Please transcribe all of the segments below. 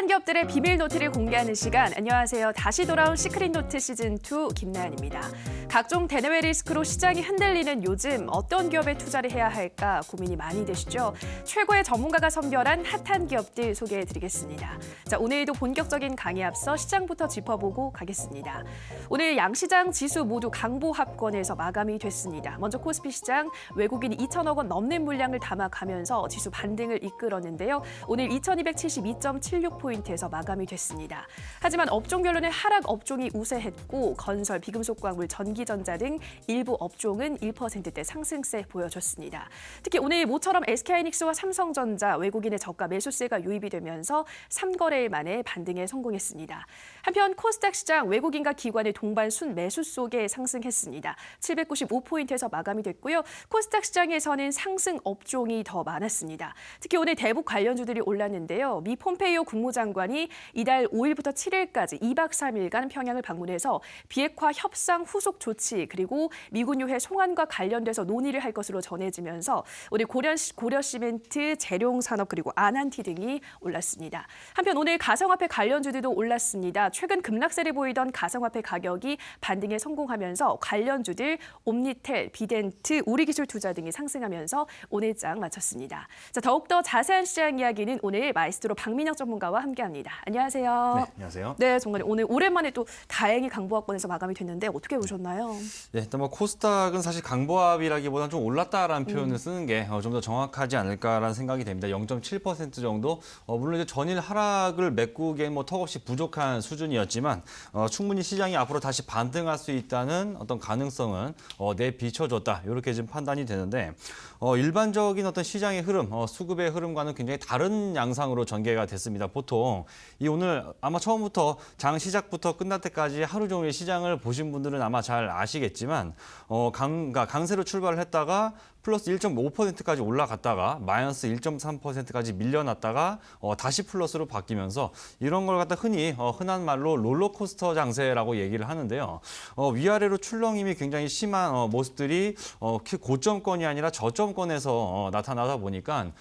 핫한 기업들의 비밀 노트를 공개하는 시간. 안녕하세요. 다시 돌아온 시크릿 노트 시즌2 김나연입니다. 각종 대내외 리스크로 시장이 흔들리는 요즘 어떤 기업에 투자를 해야 할까 고민이 많이 되시죠? 최고의 전문가가 선별한 핫한 기업들 소개해드리겠습니다. 자, 오늘도 본격적인 강의 앞서 시장부터 짚어보고 가겠습니다. 오늘 양시장 지수 모두 강보합권에서 마감이 됐습니다. 먼저 코스피 시장 외국인이 2천억 원 넘는 물량을 담아가면서 지수 반등을 이끌었는데요. 오늘 2272.76포인트에서 마감이 됐습니다. 하지만 업종별로는 하락 업종이 우세했고 건설, 비금속광물, 전기전자 등 일부 업종은 1%대 상승세 보여줬습니다. 특히 오늘 모처럼 SK하이닉스와 삼성전자 외국인의 저가 매수세가 유입이 되면서 3거래일 만에 반등에 성공했습니다. 한편 코스닥 시장 외국인과 기관의 동반 순매수 속에 상승했습니다. 795포인트에서 마감이 됐고요. 코스닥 시장에서는 상승 업종이 더 많았습니다. 특히 오늘 대북 관련주들이 올랐는데요. 미 폼페이오 국무장관이 이달 5일부터 7일까지 2박 3일간 평양을 방문해서 비핵화 협상 후속 조치 그리고 미군 유해 송환과 관련돼서 논의를 할 것으로 전해지면서 오늘 고려시멘트, 재룡산업 그리고 아난티 등이 올랐습니다. 한편 오늘 가상화폐 관련주들도 올랐습니다. 최근 급락세를 보이던 가상화폐 가격이 반등에 성공하면서 관련주들 옴니텔, 비덴트, 우리기술투자 등이 상승하면서 오늘 장 마쳤습니다. 자, 더욱더 자세한 시장 이야기는 오늘 마이스트로 박민혁 전문가와 함께합니다. 안녕하세요. 네, 안녕하세요. 네, 정말 오늘 오랜만에 또 다행히 강보합권에서 마감이 됐는데 어떻게 보셨나요? 네, 일단 코스닥은 사실 강보합이라기보다는 좀 올랐다라는 표현을 쓰는 게 좀 더 정확하지 않을까라는 생각이 됩니다. 0.7% 정도. 물론 이제 전일 하락을 메꾸기엔 턱없이 부족한 수준이었지만 충분히 시장이 앞으로 다시 반등할 수 있다는 어떤 가능성은 내비춰줬다. 이렇게 지금 판단이 되는데 일반적인 어떤 시장의 흐름, 수급의 흐름과는 굉장히 다른 양상으로 전개가 됐습니다. 보통 이 오늘 아마 처음부터 장 시작부터 끝날 때까지 하루 종일 시장을 보신 분들은 아마 잘 아시겠지만 강세로 출발을 했다가 플러스 1.5%까지 올라갔다가 마이너스 1.3%까지 밀려났다가 다시 플러스로 바뀌면서 이런 걸 갖다 흔한 말로 롤러코스터 장세라고 얘기를 하는데요. 위아래로 출렁임이 굉장히 심한 모습들이 고점권이 아니라 저점권에서 나타나다 보니까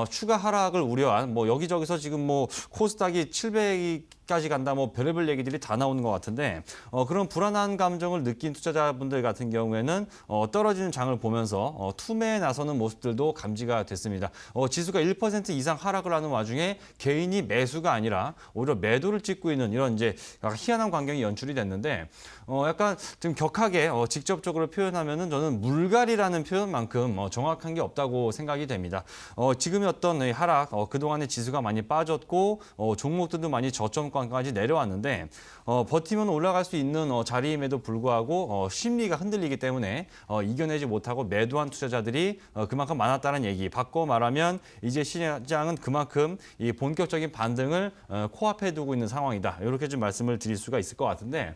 추가 하락을 우려한 여기저기서 지금 코스닥이 700까지 간다 별의별 얘기들이 다 나오는 것 같은데 그런 불안한 감정을 느낀 투자자분들 같은 경우에는 떨어지는 장을 보면서 투매에 나서는 모습들도 감지가 됐습니다. 지수가 1% 이상 하락을 하는 와중에 개인이 매수가 아니라 오히려 매도를 찍고 있는 이런 이제 희한한 광경이 연출이 됐는데 약간 좀 격하게 직접적으로 표현하면은 저는 물갈이라는 표현만큼 정확한 게 없다고 생각이 됩니다. 지금의 어떤 하락, 그동안의 지수가 많이 빠졌고 종목들도 많이 저점권까지 내려왔는데 버티면 올라갈 수 있는 자리임에도 불구하고 심리가 흔들리기 때문에 이겨내지 못하고 매도한 투자자들이 그만큼 많았다는 얘기. 바꿔 말하면 이제 시장은 그만큼 이 본격적인 반등을 코앞에 두고 있는 상황이다. 이렇게 좀 말씀을 드릴 수가 있을 것 같은데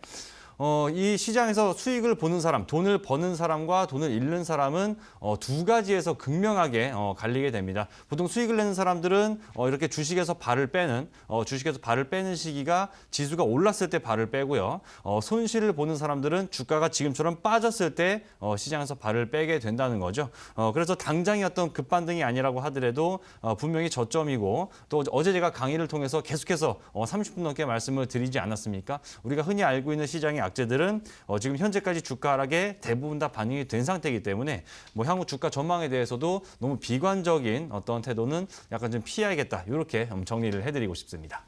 이 시장에서 수익을 보는 사람, 돈을 버는 사람과 돈을 잃는 사람은 두 가지에서 극명하게 갈리게 됩니다. 보통 수익을 내는 사람들은 이렇게 주식에서 발을 빼는 시기가 지수가 올랐을 때 발을 빼고요. 손실을 보는 사람들은 주가가 지금처럼 빠졌을 때 시장에서 발을 빼게 된다는 거죠. 그래서 당장의 어떤 급반등이 아니라고 하더라도 분명히 저점이고 또 어제 제가 강의를 통해서 계속해서 30분 넘게 말씀을 드리지 않았습니까? 우리가 흔히 알고 있는 시장의 악재들은 지금 현재까지 주가 하락에 대부분 다 반영이 된 상태이기 때문에 향후 주가 전망에 대해서도 너무 비관적인 어떤 태도는 약간 좀 피해야겠다. 이렇게 정리를 해드리고 싶습니다.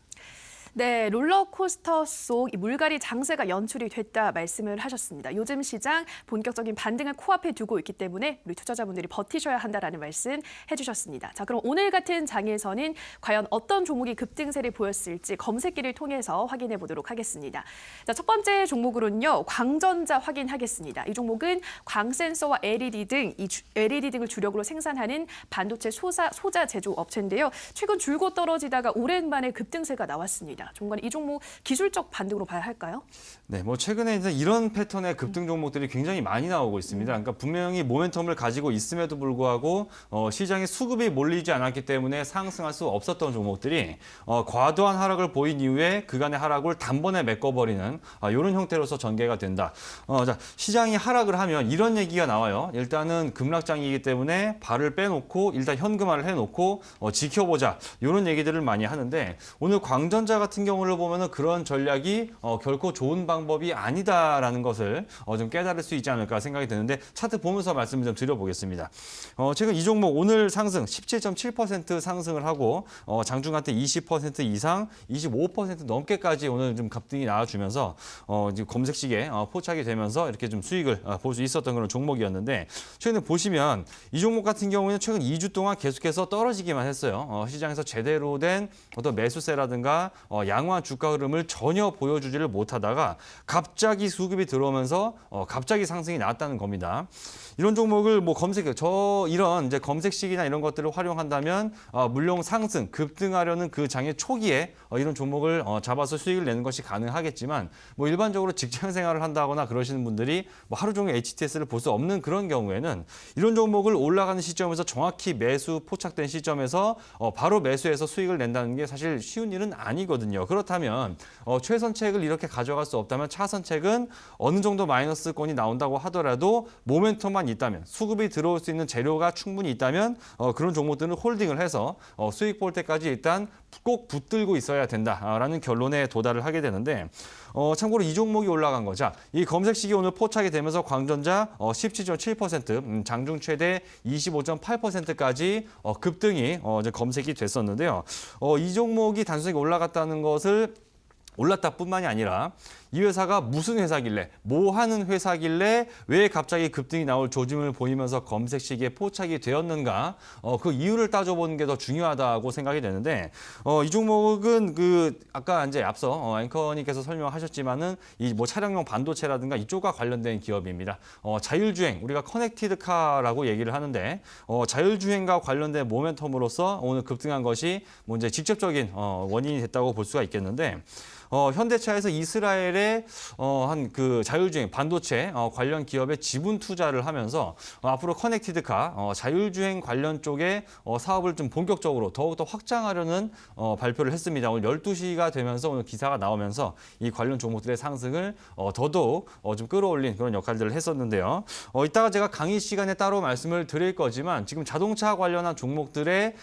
네, 롤러코스터 속 물갈이 장세가 연출이 됐다 말씀을 하셨습니다. 요즘 시장 본격적인 반등을 코앞에 두고 있기 때문에 우리 투자자분들이 버티셔야 한다라는 말씀 해주셨습니다. 자, 그럼 오늘 같은 장에서는 과연 어떤 종목이 급등세를 보였을지 검색기를 통해서 확인해 보도록 하겠습니다. 자, 첫 번째 종목으로는요, 광전자 확인하겠습니다. 이 종목은 광센서와 LED 등을 주력으로 생산하는 반도체 소자 제조 업체인데요. 최근 줄고 떨어지다가 오랜만에 급등세가 나왔습니다. 있습니다. 종관이 이 종목 기술적 반등으로 봐야 할까요? 네, 뭐 최근에 이제 이런 패턴의 급등 종목들이 굉장히 많이 나오고 있습니다. 그러니까 분명히 모멘텀을 가지고 있음에도 불구하고 시장에 수급이 몰리지 않았기 때문에 상승할 수 없었던 종목들이 과도한 하락을 보인 이후에 그간의 하락을 단번에 메꿔버리는 이런 형태로서 전개가 된다. 자, 시장이 하락을 하면 이런 얘기가 나와요. 일단은 급락장이기 때문에 발을 빼놓고 일단 현금화를 해놓고 지켜보자. 이런 얘기들을 많이 하는데 오늘 광전자 같은 경우를 보면은 그런 전략이 결코 좋은 방법이 아니다라는 것을 좀 깨달을 수 있지 않을까 생각이 드는데 차트 보면서 말씀을 좀 드려보겠습니다. 최근 이 종목 오늘 상승 17.7% 상승을 하고 장중한테 20% 이상 25% 넘게까지 오늘 좀 급등이 나와주면서 지금 검색시계 포착이 되면서 이렇게 좀 수익을 볼 수 있었던 그런 종목이었는데 최근에 보시면 이 종목 같은 경우에는 최근 2주 동안 계속해서 떨어지기만 했어요. 시장에서 제대로 된 어떤 매수세라든가 양호한 주가 흐름을 전혀 보여주지를 못하다가 갑자기 수급이 들어오면서 갑자기 상승이 나왔다는 겁니다. 이런 종목을 뭐 이런 이제 검색식이나 이런 것들을 활용한다면 물론 상승, 급등하려는 그 장의 초기에 이런 종목을 잡아서 수익을 내는 것이 가능하겠지만 뭐 일반적으로 직장 생활을 한다거나 그러시는 분들이 뭐 하루 종일 HTS를 볼 수 없는 그런 경우에는 이런 종목을 올라가는 시점에서 정확히 매수 포착된 시점에서 바로 매수해서 수익을 낸다는 게 사실 쉬운 일은 아니거든요. 그렇다면 최선책을 이렇게 가져갈 수 없다면 차선책은 어느 정도 마이너스권이 나온다고 하더라도 모멘텀만 있다면 수급이 들어올 수 있는 재료가 충분히 있다면 그런 종목들은 홀딩을 해서 수익 볼 때까지 일단 꼭 붙들고 있어야 된다라는 결론에 도달을 하게 되는데 참고로 이 종목이 올라간 거죠. 이 검색식이 오늘 포착이 되면서 광전자 17.7%, 장중 최대 25.8%까지 급등이 이제 검색이 됐었는데요. 이 종목이 단순히 올라갔다는 것을 올랐다뿐만이 아니라 이 회사가 무슨 회사길래 뭐 하는 회사길래 왜 갑자기 급등이 나올 조짐을 보이면서 검색시기에 포착이 되었는가 그 이유를 따져보는 게 더 중요하다고 생각이 되는데 이 종목은 그 아까 이제 앞서 앵커님께서 설명하셨지만은 이 뭐 차량용 반도체라든가 이쪽과 관련된 기업입니다. 자율주행 우리가 커넥티드카라고 얘기를 하는데 자율주행과 관련된 모멘텀으로서 오늘 급등한 것이 뭐 이제 직접적인 원인이 됐다고 볼 수가 있겠는데. 현대차에서 이스라엘의 한 그 자율주행 반도체 관련 기업에 지분 투자를 하면서 앞으로 커넥티드카 자율주행 관련 쪽에 사업을 좀 본격적으로 더욱더 확장하려는 발표를 했습니다. 오늘 12시가 되면서 오늘 기사가 나오면서 이 관련 종목들의 상승을 더더욱 좀 끌어올린 그런 역할들을 했었는데요. 이따가 제가 강의 시간에 따로 말씀을 드릴 거지만 지금 자동차 관련한 종목들의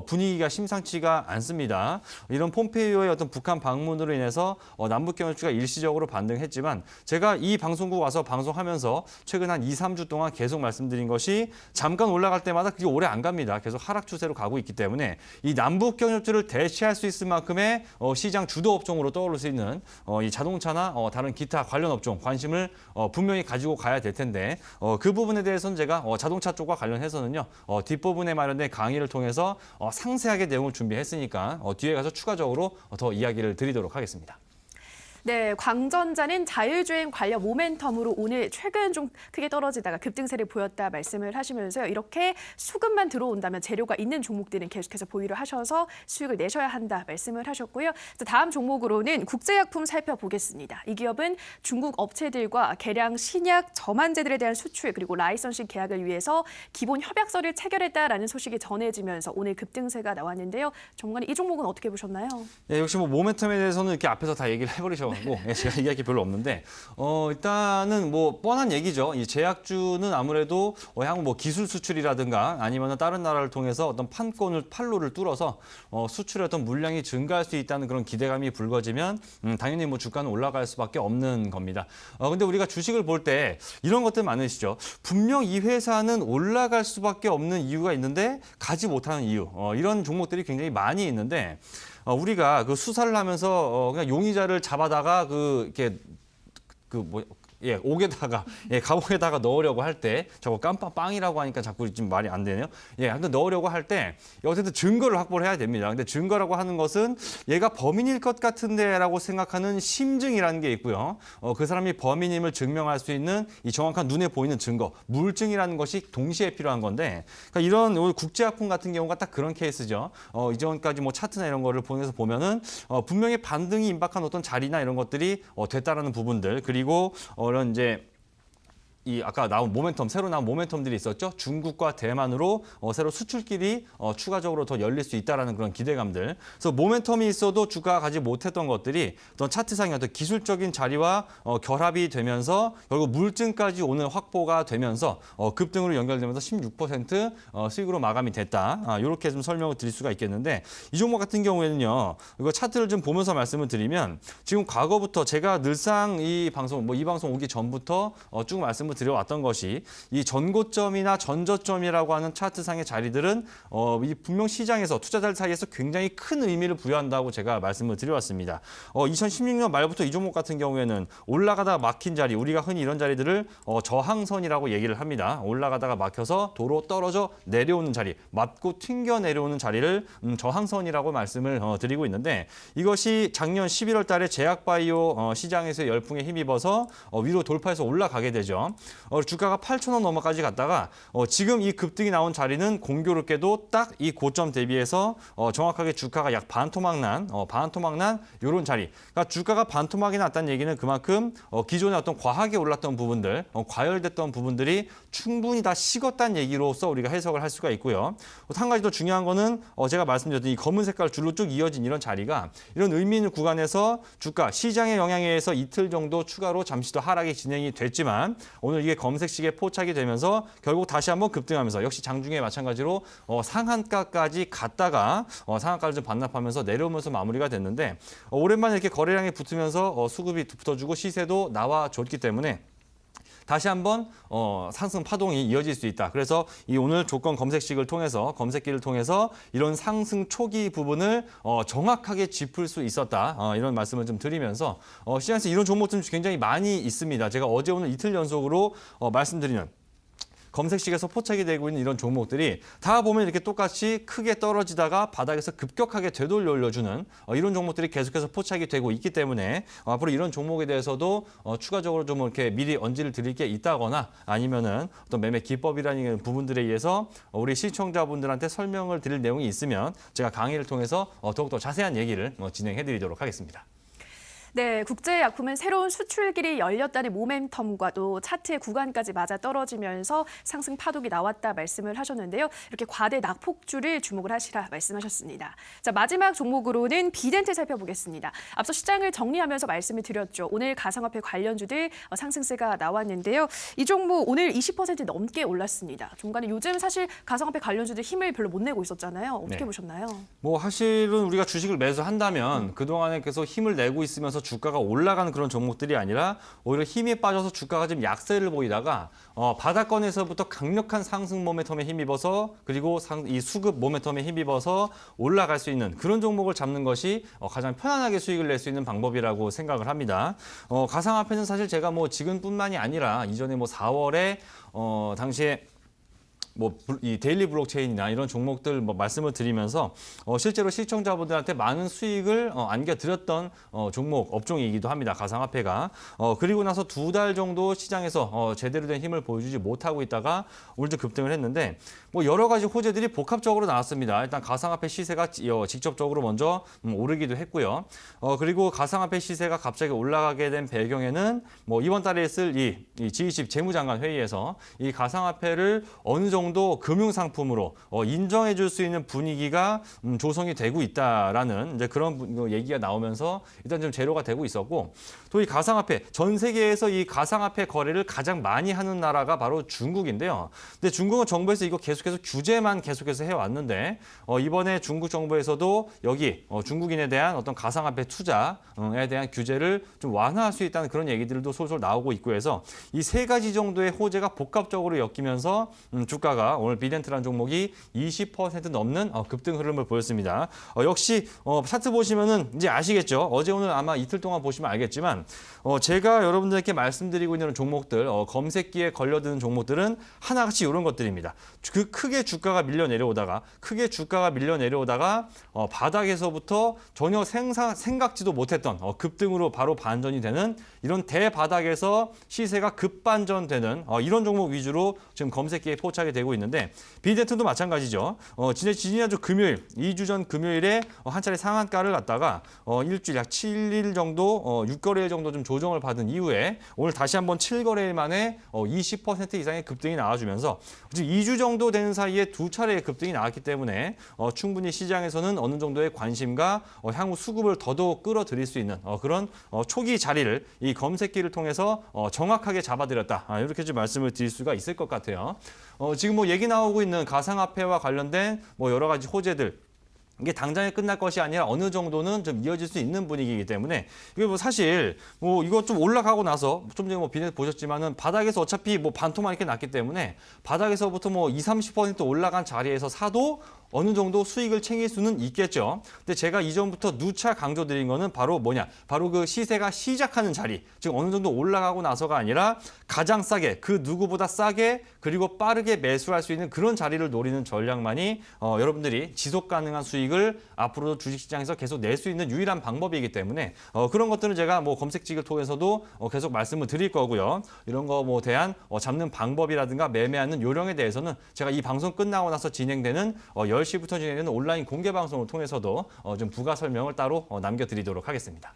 분위기가 심상치가 않습니다. 이런 폼페이오의 어떤 북한 방문으로 인해서 남북경협주가 일시적으로 반등했지만 제가 이 방송국 와서 방송하면서 최근 한 2, 3주 동안 계속 말씀드린 것이 잠깐 올라갈 때마다 그게 오래 안 갑니다. 계속 하락 추세로 가고 있기 때문에 이 남북경협주를 대체할 수 있을 만큼의 시장 주도 업종으로 떠오를 수 있는 이 자동차나 다른 기타 관련 업종 관심을 분명히 가지고 가야 될 텐데 그 부분에 대해서는 제가 자동차 쪽과 관련해서는요 뒷부분에 마련된 강의를 통해서 상세하게 내용을 준비했으니까 뒤에 가서 추가적으로 더 이야기를 드리도록 하겠습니다. 네, 광전자는 자율주행 관련 모멘텀으로 오늘 최근 좀 크게 떨어지다가 급등세를 보였다 말씀을 하시면서요. 이렇게 수급만 들어온다면 재료가 있는 종목들은 계속해서 보유를 하셔서 수익을 내셔야 한다 말씀을 하셨고요. 다음 종목으로는 국제약품 살펴보겠습니다. 이 기업은 중국 업체들과 개량 신약 저만제들에 대한 수출 그리고 라이선싱 계약을 위해서 기본 협약서를 체결했다라는 소식이 전해지면서 오늘 급등세가 나왔는데요. 전문가님 이 종목은 어떻게 보셨나요? 네, 역시 뭐 모멘텀에 대해서는 이렇게 앞에서 다 얘기를 해버리셔. 제가 얘기할 게 별로 없는데 일단은 뭐 뻔한 얘기죠. 이 제약주는 아무래도 향후 뭐 기술 수출이라든가 아니면 다른 나라를 통해서 어떤 판로를 뚫어서 수출의 어떤 물량이 증가할 수 있다는 그런 기대감이 불거지면 당연히 뭐 주가는 올라갈 수밖에 없는 겁니다. 근데 우리가 주식을 볼 때 이런 것들 많으시죠. 분명 이 회사는 올라갈 수밖에 없는 이유가 있는데 가지 못하는 이유 이런 종목들이 굉장히 많이 있는데. 우리가 그 수사를 하면서 그냥 용의자를 잡아다가 옥에다가 감옥에다가 넣으려고 할 때 저거 깜빵이라고 하니까 자꾸 지금 말이 안 되네요. 하여튼 넣으려고 할 때 어쨌든 증거를 확보를 해야 됩니다. 근데 증거라고 하는 것은 얘가 범인일 것 같은데라고 생각하는 심증이라는 게 있고요. 그 사람이 범인임을 증명할 수 있는 이 정확한 눈에 보이는 증거, 물증이라는 것이 동시에 필요한 건데, 그러니까 이런 국제학품 같은 경우가 딱 그런 케이스죠. 이전까지 뭐 차트나 이런 거를 통해서 보면은 분명히 반등이 임박한 어떤 자리나 이런 것들이 됐다라는 부분들, 그리고 이런 이제 이 아까 나온 모멘텀, 새로 나온 모멘텀들이 있었죠. 중국과 대만으로 새로 수출길이 추가적으로 더 열릴 수 있다라는 그런 기대감들. 그래서 모멘텀이 있어도 주가가 가지 못했던 것들이 어떤 차트상의 어떤 기술적인 자리와 결합이 되면서 결국 물증까지 오늘 확보가 되면서 급등으로 연결되면서 16% 수익으로 마감이 됐다. 이렇게 좀 설명을 드릴 수가 있겠는데, 이 종목 같은 경우에는요. 이거 차트를 좀 보면서 말씀을 드리면 지금 과거부터 제가 늘상 이 방송 오기 전부터 쭉 말씀을 드려왔던 것이 이 전고점이나 전저점이라고 하는 차트상의 자리들은 이 분명 시장에서 투자자들 사이에서 굉장히 큰 의미를 부여한다고 제가 말씀을 드려왔습니다. 2016년 말부터 이 종목 같은 경우에는 올라가다가 막힌 자리, 우리가 흔히 이런 자리들을 저항선이라고 얘기를 합니다. 올라가다가 막혀서 도로 떨어져 내려오는 자리, 맞고 튕겨 내려오는 자리를 저항선이라고 말씀을 드리고 있는데, 이것이 작년 11월 달에 제약바이오 시장에서 열풍에 힘입어서 위로 돌파해서 올라가게 되죠. 주가가 8,000원 넘어까지 갔다가 지금 이 급등이 나온 자리는 공교롭게도 딱 이 고점 대비해서 정확하게 주가가 약 반토막난 이런 자리. 그러니까 주가가 반토막이 났다는 얘기는 그만큼 기존에 어떤 과하게 올랐던 부분들, 과열됐던 부분들이 충분히 다 식었다는 얘기로서 우리가 해석을 할 수가 있고요. 한 가지 더 중요한 거는 제가 말씀드렸던 이 검은 색깔 줄로 쭉 이어진 이런 자리가 이런 의미 있는 구간에서 주가 시장의 영향에 의해서 이틀 정도 추가로 잠시 더 하락이 진행이 됐지만, 오늘 이게 검색식에 포착이 되면서 결국 다시 한번 급등하면서 역시 장중에 마찬가지로 상한가까지 갔다가 상한가를 좀 반납하면서 내려오면서 마무리가 됐는데, 오랜만에 이렇게 거래량이 붙으면서 수급이 붙어주고 시세도 나와줬기 때문에 다시 한번 상승 파동이 이어질 수 있다. 그래서 이 오늘 조건 검색식을 통해서, 검색기를 통해서 이런 상승 초기 부분을 정확하게 짚을 수 있었다. 이런 말씀을 좀 드리면서 시장에서 이런 종목들이 굉장히 많이 있습니다. 제가 어제 오늘 이틀 연속으로 말씀드리는 검색식에서 포착이 되고 있는 이런 종목들이 다 보면 이렇게 똑같이 크게 떨어지다가 바닥에서 급격하게 되돌려 올려주는 이런 종목들이 계속해서 포착이 되고 있기 때문에 앞으로 이런 종목에 대해서도 추가적으로 좀 이렇게 미리 언지를 드릴 게 있다거나 아니면은 어떤 매매 기법이라는 부분들에 의해서 우리 시청자분들한테 설명을 드릴 내용이 있으면 제가 강의를 통해서 더욱더 자세한 얘기를 진행해 드리도록 하겠습니다. 네, 국제약품은 새로운 수출길이 열렸다는 모멘텀과도 차트의 구간까지 맞아 떨어지면서 상승 파동이 나왔다 말씀을 하셨는데요. 이렇게 과대 낙폭주를 주목을 하시라 말씀하셨습니다. 자, 마지막 종목으로는 비덴트 살펴보겠습니다. 앞서 시장을 정리하면서 말씀을 드렸죠. 오늘 가상화폐 관련주들 상승세가 나왔는데요. 이 종목 오늘 20% 넘게 올랐습니다. 중간에 요즘 사실 가상화폐 관련주들 힘을 별로 못 내고 있었잖아요. 어떻게 보셨나요? 사실은 우리가 주식을 매수한다면 그동안에 계속 힘을 내고 있으면서 주가가 올라가는 그런 종목들이 아니라 오히려 힘이 빠져서 주가가 좀 약세를 보이다가 바닥권에서부터 강력한 상승 모멘텀에 힘입어서, 그리고 이 수급 모멘텀에 힘입어서 올라갈 수 있는 그런 종목을 잡는 것이 가장 편안하게 수익을 낼 수 있는 방법이라고 생각을 합니다. 가상화폐는 사실 제가 지금뿐만이 아니라 이전에 4월에 당시에 이 데일리 블록체인이나 이런 종목들 말씀을 드리면서 실제로 시청자분들한테 많은 수익을 안겨드렸던 종목 업종이기도 합니다. 가상화폐가. 그리고 나서 2달 정도 시장에서 제대로 된 힘을 보여주지 못하고 있다가 오늘 좀 급등을 했는데 여러 가지 호재들이 복합적으로 나왔습니다. 일단 가상화폐 시세가 직접적으로 먼저 오르기도 했고요. 그리고 가상화폐 시세가 갑자기 올라가게 된 배경에는 이번 달에 있을 이 G20 재무장관 회의에서 이 가상화폐를 어느 정도 금융상품으로 인정해 줄 수 있는 분위기가 조성이 되고 있다라는 이제 그런 얘기가 나오면서 일단 좀 제로가 되고 있었고, 또 이 가상화폐, 전 세계에서 이 가상화폐 거래를 가장 많이 하는 나라가 바로 중국인데요. 근데 중국은 정부에서 이거 계속해서 규제만 계속해서 해왔는데 이번에 중국 정부에서도 여기 중국인에 대한 어떤 가상화폐 투자에 대한 규제를 좀 완화할 수 있다는 그런 얘기들도 솔솔 나오고 있고 해서 이 세 가지 정도의 호재가 복합적으로 엮이면서 주가가 내려오다가 오늘 비덴트라는 종목이 20% 넘는 급등 흐름을 보였습니다. 역시 차트 보시면은 이제 아시겠죠? 어제 오늘 아마 이틀 동안 보시면 알겠지만 제가 여러분들께 말씀드리고 있는 종목들, 검색기에 걸려드는 종목들은 하나같이 이런 것들입니다. 그 크게 주가가 밀려 내려오다가 바닥에서부터 전혀 생각지도 못했던 급등으로 바로 반전이 되는 이런 대바닥에서 시세가 급반전되는 이런 종목 위주로 지금 검색기에 포착이 되고 있는데 비덴트도 마찬가지죠. 지난주 금요일, 2주 전 금요일에 한 차례 상한가를 갖다가 일주일 약 7일 정도, 6거래일 정도 좀 조정을 받은 이후에 오늘 다시 한번 7거래일 만에 20% 이상의 급등이 나와주면서 지금 2주 정도 되는 사이에 두 차례의 급등이 나왔기 때문에 충분히 시장에서는 어느 정도의 관심과 향후 수급을 더더욱 끌어들일 수 있는 그런 초기 자리를 이 검색기를 통해서 정확하게 잡아들였다. 이렇게 좀 말씀을 드릴 수가 있을 것 같아요. 지금 뭐 얘기 나오고 있는 가상화폐와 관련된 뭐 여러 가지 호재들 이게 당장에 끝날 것이 아니라 어느 정도는 좀 이어질 수 있는 분위기이기 때문에 이게 뭐 사실 뭐 이거 좀 올라가고 나서 좀 전에 뭐 비넷 보셨지만은 바닥에서 어차피 뭐 반토막 이렇게 났기 때문에 바닥에서부터 뭐 20-30% 올라간 자리에서 사도 어느 정도 수익을 챙길 수는 있겠죠. 근데 제가 이전부터 누차 강조드린 거는 바로 뭐냐? 바로 그 시세가 시작하는 자리. 즉 어느 정도 올라가고 나서가 아니라 가장 싸게, 그 누구보다 싸게 그리고 빠르게 매수할 수 있는 그런 자리를 노리는 전략만이 여러분들이 지속 가능한 수익을 앞으로도 주식시장에서 계속 낼 수 있는 유일한 방법이기 때문에 그런 것들은 제가 뭐 검색직을 통해서도 계속 말씀을 드릴 거고요. 이런 거 뭐 대한 잡는 방법이라든가 매매하는 요령에 대해서는 제가 이 방송 끝나고 나서 진행되는 10시부터 진행되는 온라인 공개 방송을 통해서도 좀 부가 설명을 따로 남겨드리도록 하겠습니다.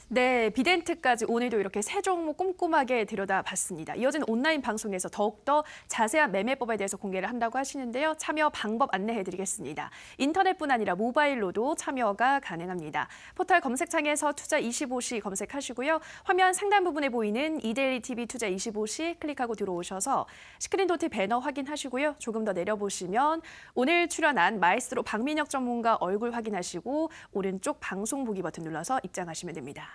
네, 비덴트까지 오늘도 이렇게 세 종목 꼼꼼하게 들여다봤습니다. 이어지는 온라인 방송에서 더욱더 자세한 매매법에 대해서 공개를 한다고 하시는데요. 참여 방법 안내해드리겠습니다. 인터넷뿐 아니라 모바일로도 참여가 가능합니다. 포털 검색창에서 투자25시 검색하시고요. 화면 상단 부분에 보이는 이데일리 TV 투자25시 클릭하고 들어오셔서 시크릿노트 배너 확인하시고요. 조금 더 내려보시면 오늘 출연한 마에스트로 박민혁 전문가 얼굴 확인하시고 오른쪽 방송 보기 버튼 눌러서 입장하시면 됩니다.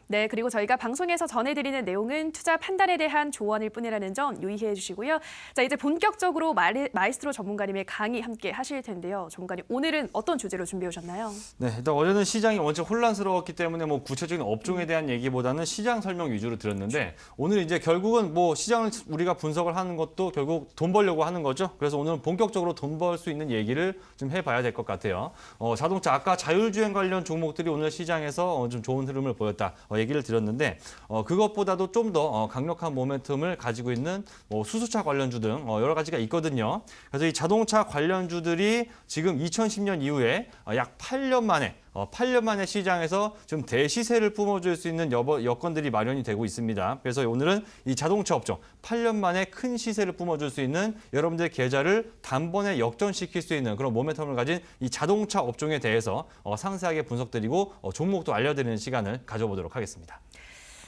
네, 그리고 저희가 방송에서 전해드리는 내용은 투자 판단에 대한 조언일 뿐이라는 점 유의해 주시고요. 자, 이제 본격적으로 마에스트로 전문가님의 강의 함께 하실 텐데요. 전문가님, 오늘은 어떤 주제로 준비해 오셨나요? 네, 일단 어제는 시장이 원체 혼란스러웠기 때문에 뭐 구체적인 업종에 대한 얘기보다는 시장 설명 위주로 드렸는데 오늘 이제 결국은 뭐 시장을 우리가 분석을 하는 것도 결국 돈 벌려고 하는 거죠. 그래서 오늘은 본격적으로 돈 벌 수 있는 얘기를 좀 해봐야 될 것 같아요. 자동차 아까 자율주행 관련 종목들이 오늘 시장에서 좀 좋은 흐름을 보였다. 얘기를 드렸는데 그것보다도 좀 더 강력한 모멘텀을 가지고 있는 수소차 관련주 등 여러 가지가 있거든요. 그래서 이 자동차 관련주들이 지금 2010년 이후에 약 8년 만에 시장에서 좀 대시세를 뿜어줄 수 있는 여건들이 마련이 되고 있습니다. 그래서 오늘은 이 자동차 업종 8년 만에 큰 시세를 뿜어줄 수 있는 여러분들의 계좌를 단번에 역전시킬 수 있는 그런 모멘텀을 가진 이 자동차 업종에 대해서 상세하게 분석드리고 종목도 알려드리는 시간을 가져보도록 하겠습니다.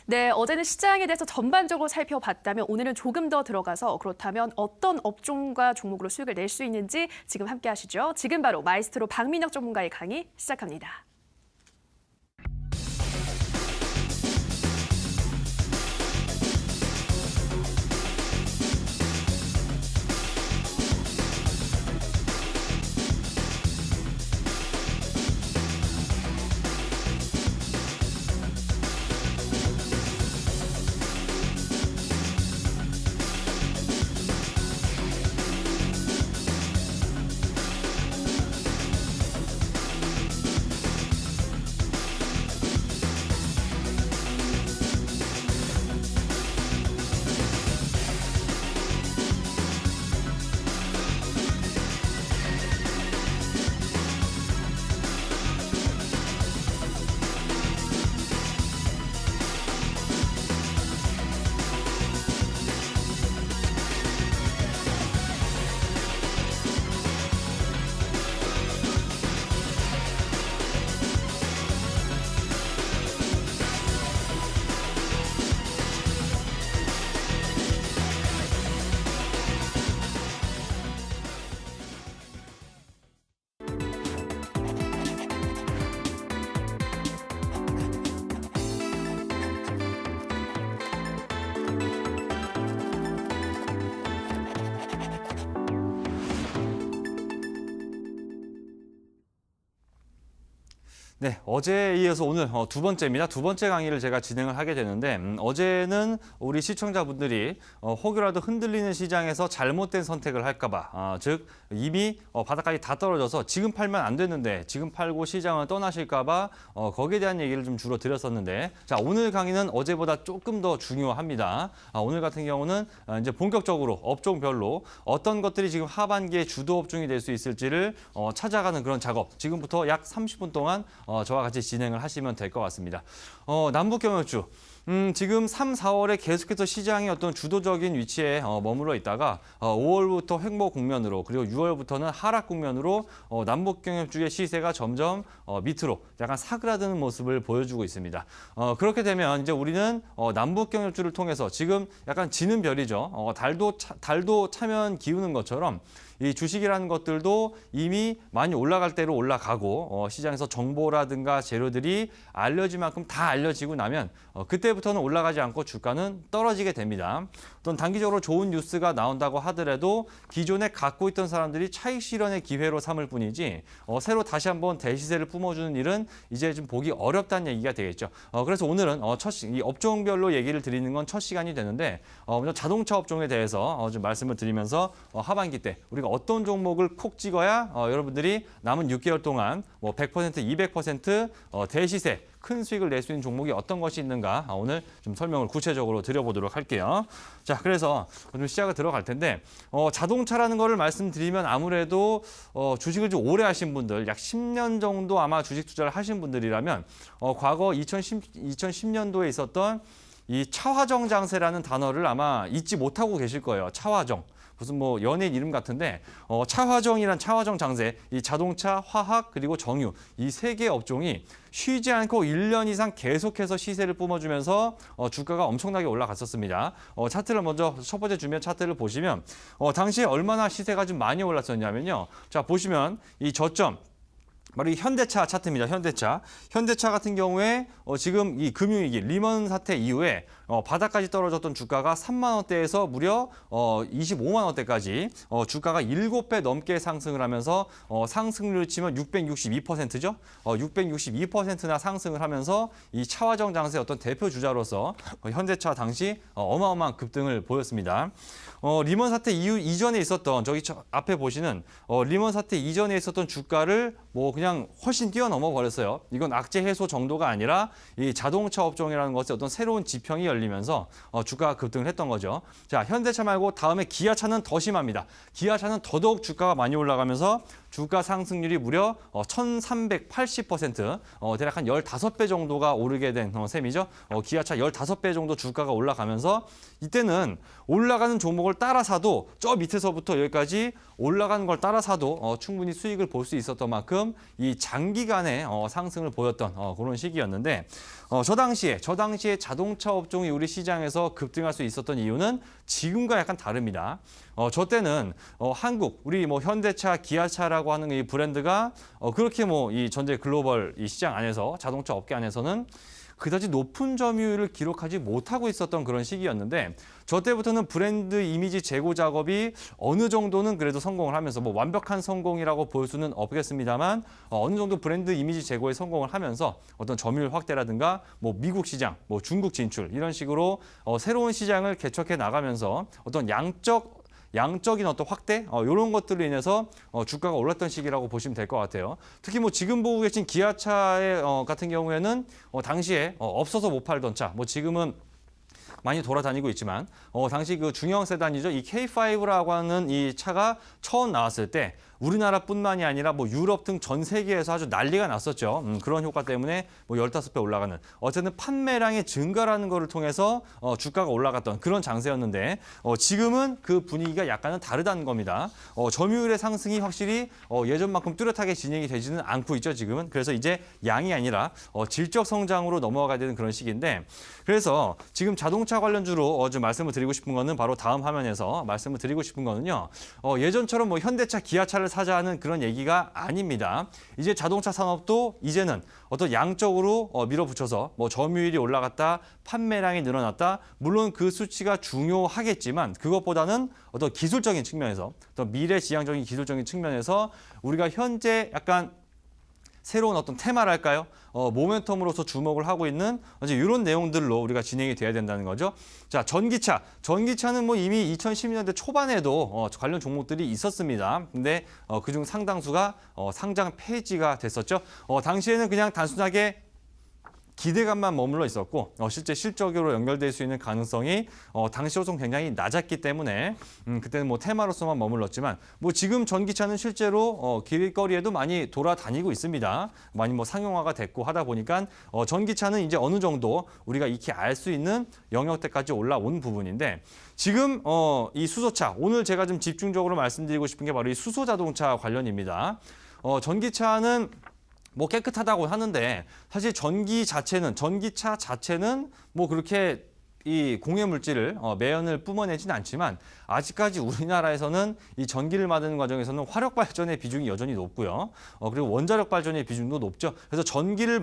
네, 어제는 시장에 대해서 전반적으로 살펴봤다면 오늘은 조금 더 들어가서 그렇다면 어떤 업종과 종목으로 수익을 낼 수 있는지 지금 함께 하시죠. 지금 바로 마에스트로 박민혁 전문가의 강의 시작합니다. 네, 어제에 이어서 오늘 두 번째입니다. 두 번째 강의를 제가 진행을 하게 되는데 어제는 우리 시청자분들이 혹여라도 흔들리는 시장에서 잘못된 선택을 할까 봐, 즉 이미 바닥까지 다 떨어져서 지금 팔면 안 되는데 지금 팔고 시장을 떠나실까 봐 거기에 대한 얘기를 좀 주로 드렸었는데 자, 오늘 강의는 어제보다 조금 더 중요합니다. 오늘 같은 경우는 이제 본격적으로 업종별로 어떤 것들이 지금 하반기에 주도 업종이 될 수 있을지를 찾아가는 그런 작업, 지금부터 약 30분 동안 저와 같이 진행을 하시면 될 것 같습니다. 남북경협주. 지금 3, 4월에 계속해서 시장이 어떤 주도적인 위치에 머물러 있다가 5월부터 횡보 국면으로 그리고 6월부터는 하락 국면으로 남북경협주의 시세가 점점 밑으로 약간 사그라드는 모습을 보여주고 있습니다. 그렇게 되면 이제 우리는 남북경협주를 통해서 지금 약간 지는 별이죠. 달도 차면 기우는 것처럼 이 주식이라는 것들도 이미 많이 올라갈 대로 올라가고 시장에서 정보라든가 재료들이 알려질 만큼 다 알려지고 나면 그때부터는 올라가지 않고 주가는 떨어지게 됩니다. 어떤 단기적으로 좋은 뉴스가 나온다고 하더라도 기존에 갖고 있던 사람들이 차익 실현의 기회로 삼을 뿐이지 새로 다시 한번 대시세를 뿜어주는 일은 이제 좀 보기 어렵다는 얘기가 되겠죠. 그래서 오늘은 이 업종별로 얘기를 드리는 건 첫 시간이 되는데 먼저 자동차 업종에 대해서 좀 말씀을 드리면서 하반기 때 우리가 어떤 종목을 콕 찍어야 여러분들이 남은 6개월 동안 100%, 200% 대시세 큰 수익을 낼 수 있는 종목이 어떤 것이 있는가 오늘 좀 설명을 구체적으로 드려보도록 할게요. 자, 그래서 좀 시작을 들어갈 텐데 자동차라는 거를 말씀드리면 아무래도 주식을 좀 오래 하신 분들, 약 10년 정도 아마 주식 투자를 하신 분들이라면 과거 2010년도에 있었던 이 차화정 장세라는 단어를 아마 잊지 못하고 계실 거예요. 차화정. 무슨 뭐 연예인 이름 같은데 차화정 장세, 이 자동차, 화학 그리고 정유 이 세 개 업종이 쉬지 않고 1년 이상 계속해서 시세를 뿜어주면서 주가가 엄청나게 올라갔었습니다. 차트를 먼저 첫 번째 주면 차트를 보시면 당시에 얼마나 시세가 좀 많이 올랐었냐면요. 자, 보시면 이 저점 바로 이 현대차 차트입니다. 현대차 같은 경우에 지금 이 금융위기 리먼 사태 이후에 바닥까지 떨어졌던 주가가 3만 원대에서 무려 25만 원대까지 주가가 7배 넘게 상승을 하면서 상승률을 치면 662%죠. 662%나 상승을 하면서 이 차화정 장세의 어떤 대표 주자로서 현대차 당시 어마어마한 급등을 보였습니다. 리먼 사태 이전에 있었던 저기 앞에 보시는 리먼 사태 이전에 있었던 주가를 뭐 그냥 훨씬 뛰어넘어 버렸어요. 이건 악재 해소 정도가 아니라 이 자동차 업종이라는 것에 어떤 새로운 지평이 열리면서 주가가 급등을 했던 거죠. 자, 현대차 말고 다음에 기아차는 더 심합니다. 기아차는 더더욱 주가가 많이 올라가면서 주가 상승률이 무려 1380%, 대략 한 15배 정도가 오르게 된 셈이죠. 기아차 15배 정도 주가가 올라가면서 이때는 올라가는 종목을 따라 사도 저 밑에서부터 여기까지 올라가는 걸 따라 사도 충분히 수익을 볼 수 있었던 만큼 이 장기간의 상승을 보였던 그런 시기였는데 저 당시에 자동차 업종이 우리 시장에서 급등할 수 있었던 이유는 지금과 약간 다릅니다. 저 때는 한국, 우리 뭐 현대차, 기아차라고 하는 이 브랜드가 그렇게 뭐 이 전체 글로벌 이 시장 안에서 자동차 업계 안에서는 그다지 높은 점유율을 기록하지 못하고 있었던 그런 시기였는데 저 때부터는 브랜드 이미지 제고 작업이 어느 정도는 그래도 성공을 하면서 뭐 완벽한 성공이라고 볼 수는 없겠습니다만 어느 정도 브랜드 이미지 제고에 성공을 하면서 어떤 점유율 확대라든가 뭐 미국 시장, 뭐 중국 진출 이런 식으로 새로운 시장을 개척해 나가면서 어떤 양적인 어떤 확대 이런 것들로 인해서 주가가 올랐던 시기라고 보시면 될 것 같아요. 특히 뭐 지금 보고 계신 기아차 같은 경우에는 당시에 없어서 못 팔던 차, 뭐 지금은 많이 돌아다니고 있지만 당시 그 중형 세단이죠. 이 K5라고 하는 이 차가 처음 나왔을 때 우리나라뿐만이 아니라 뭐 유럽 등 전 세계에서 아주 난리가 났었죠. 그런 효과 때문에 뭐 15배 올라가는 어쨌든 판매량의 증가라는 거를 통해서 주가가 올라갔던 그런 장세였는데 지금은 그 분위기가 약간은 다르다는 겁니다. 점유율의 상승이 확실히 예전만큼 뚜렷하게 진행이 되지는 않고 있죠. 지금은. 그래서 이제 양이 아니라 질적 성장으로 넘어가야 되는 그런 시기인데 그래서 지금 자동차 관련주로 좀 말씀을 드리고 싶은 거는 바로 다음 화면에서 말씀을 드리고 싶은 거는요. 예전처럼 뭐 현대차, 기아차를 사자는 그런 얘기가 아닙니다. 이제 자동차 산업도 이제는 어떤 양적으로 밀어붙여서 뭐 점유율이 올라갔다, 판매량이 늘어났다. 물론 그 수치가 중요하겠지만 그것보다는 어떤 기술적인 측면에서, 어떤 미래지향적인 기술적인 측면에서 우리가 현재 약간 새로운 어떤 테마랄까요? 모멘텀으로서 주목을 하고 있는 이제 이런 내용들로 우리가 진행이 돼야 된다는 거죠. 자, 전기차는 뭐 이미 2010년대 초반에도 관련 종목들이 있었습니다. 근데 그중 상당수가 상장 폐지가 됐었죠. 당시에는 그냥 단순하게 기대감만 머물러 있었고 실제 실적으로 연결될 수 있는 가능성이 당시로선 굉장히 낮았기 때문에 그때는 뭐 테마로서만 머물렀지만 뭐 지금 전기차는 실제로 길거리에도 많이 돌아다니고 있습니다. 많이 뭐 상용화가 됐고 하다 보니까 전기차는 이제 어느 정도 우리가 익히 알 수 있는 영역대까지 올라온 부분인데 지금 이 수소차 오늘 제가 좀 집중적으로 말씀드리고 싶은 게 바로 이 수소자동차 관련입니다. 전기차는 뭐 깨끗하다고 하는데 사실 전기차 자체는 뭐 그렇게 이 공해 물질을 매연을 뿜어내지는 않지만 아직까지 우리나라에서는 이 전기를 만드는 과정에서는 화력 발전의 비중이 여전히 높고요. 그리고 원자력 발전의 비중도 높죠. 그래서 전기를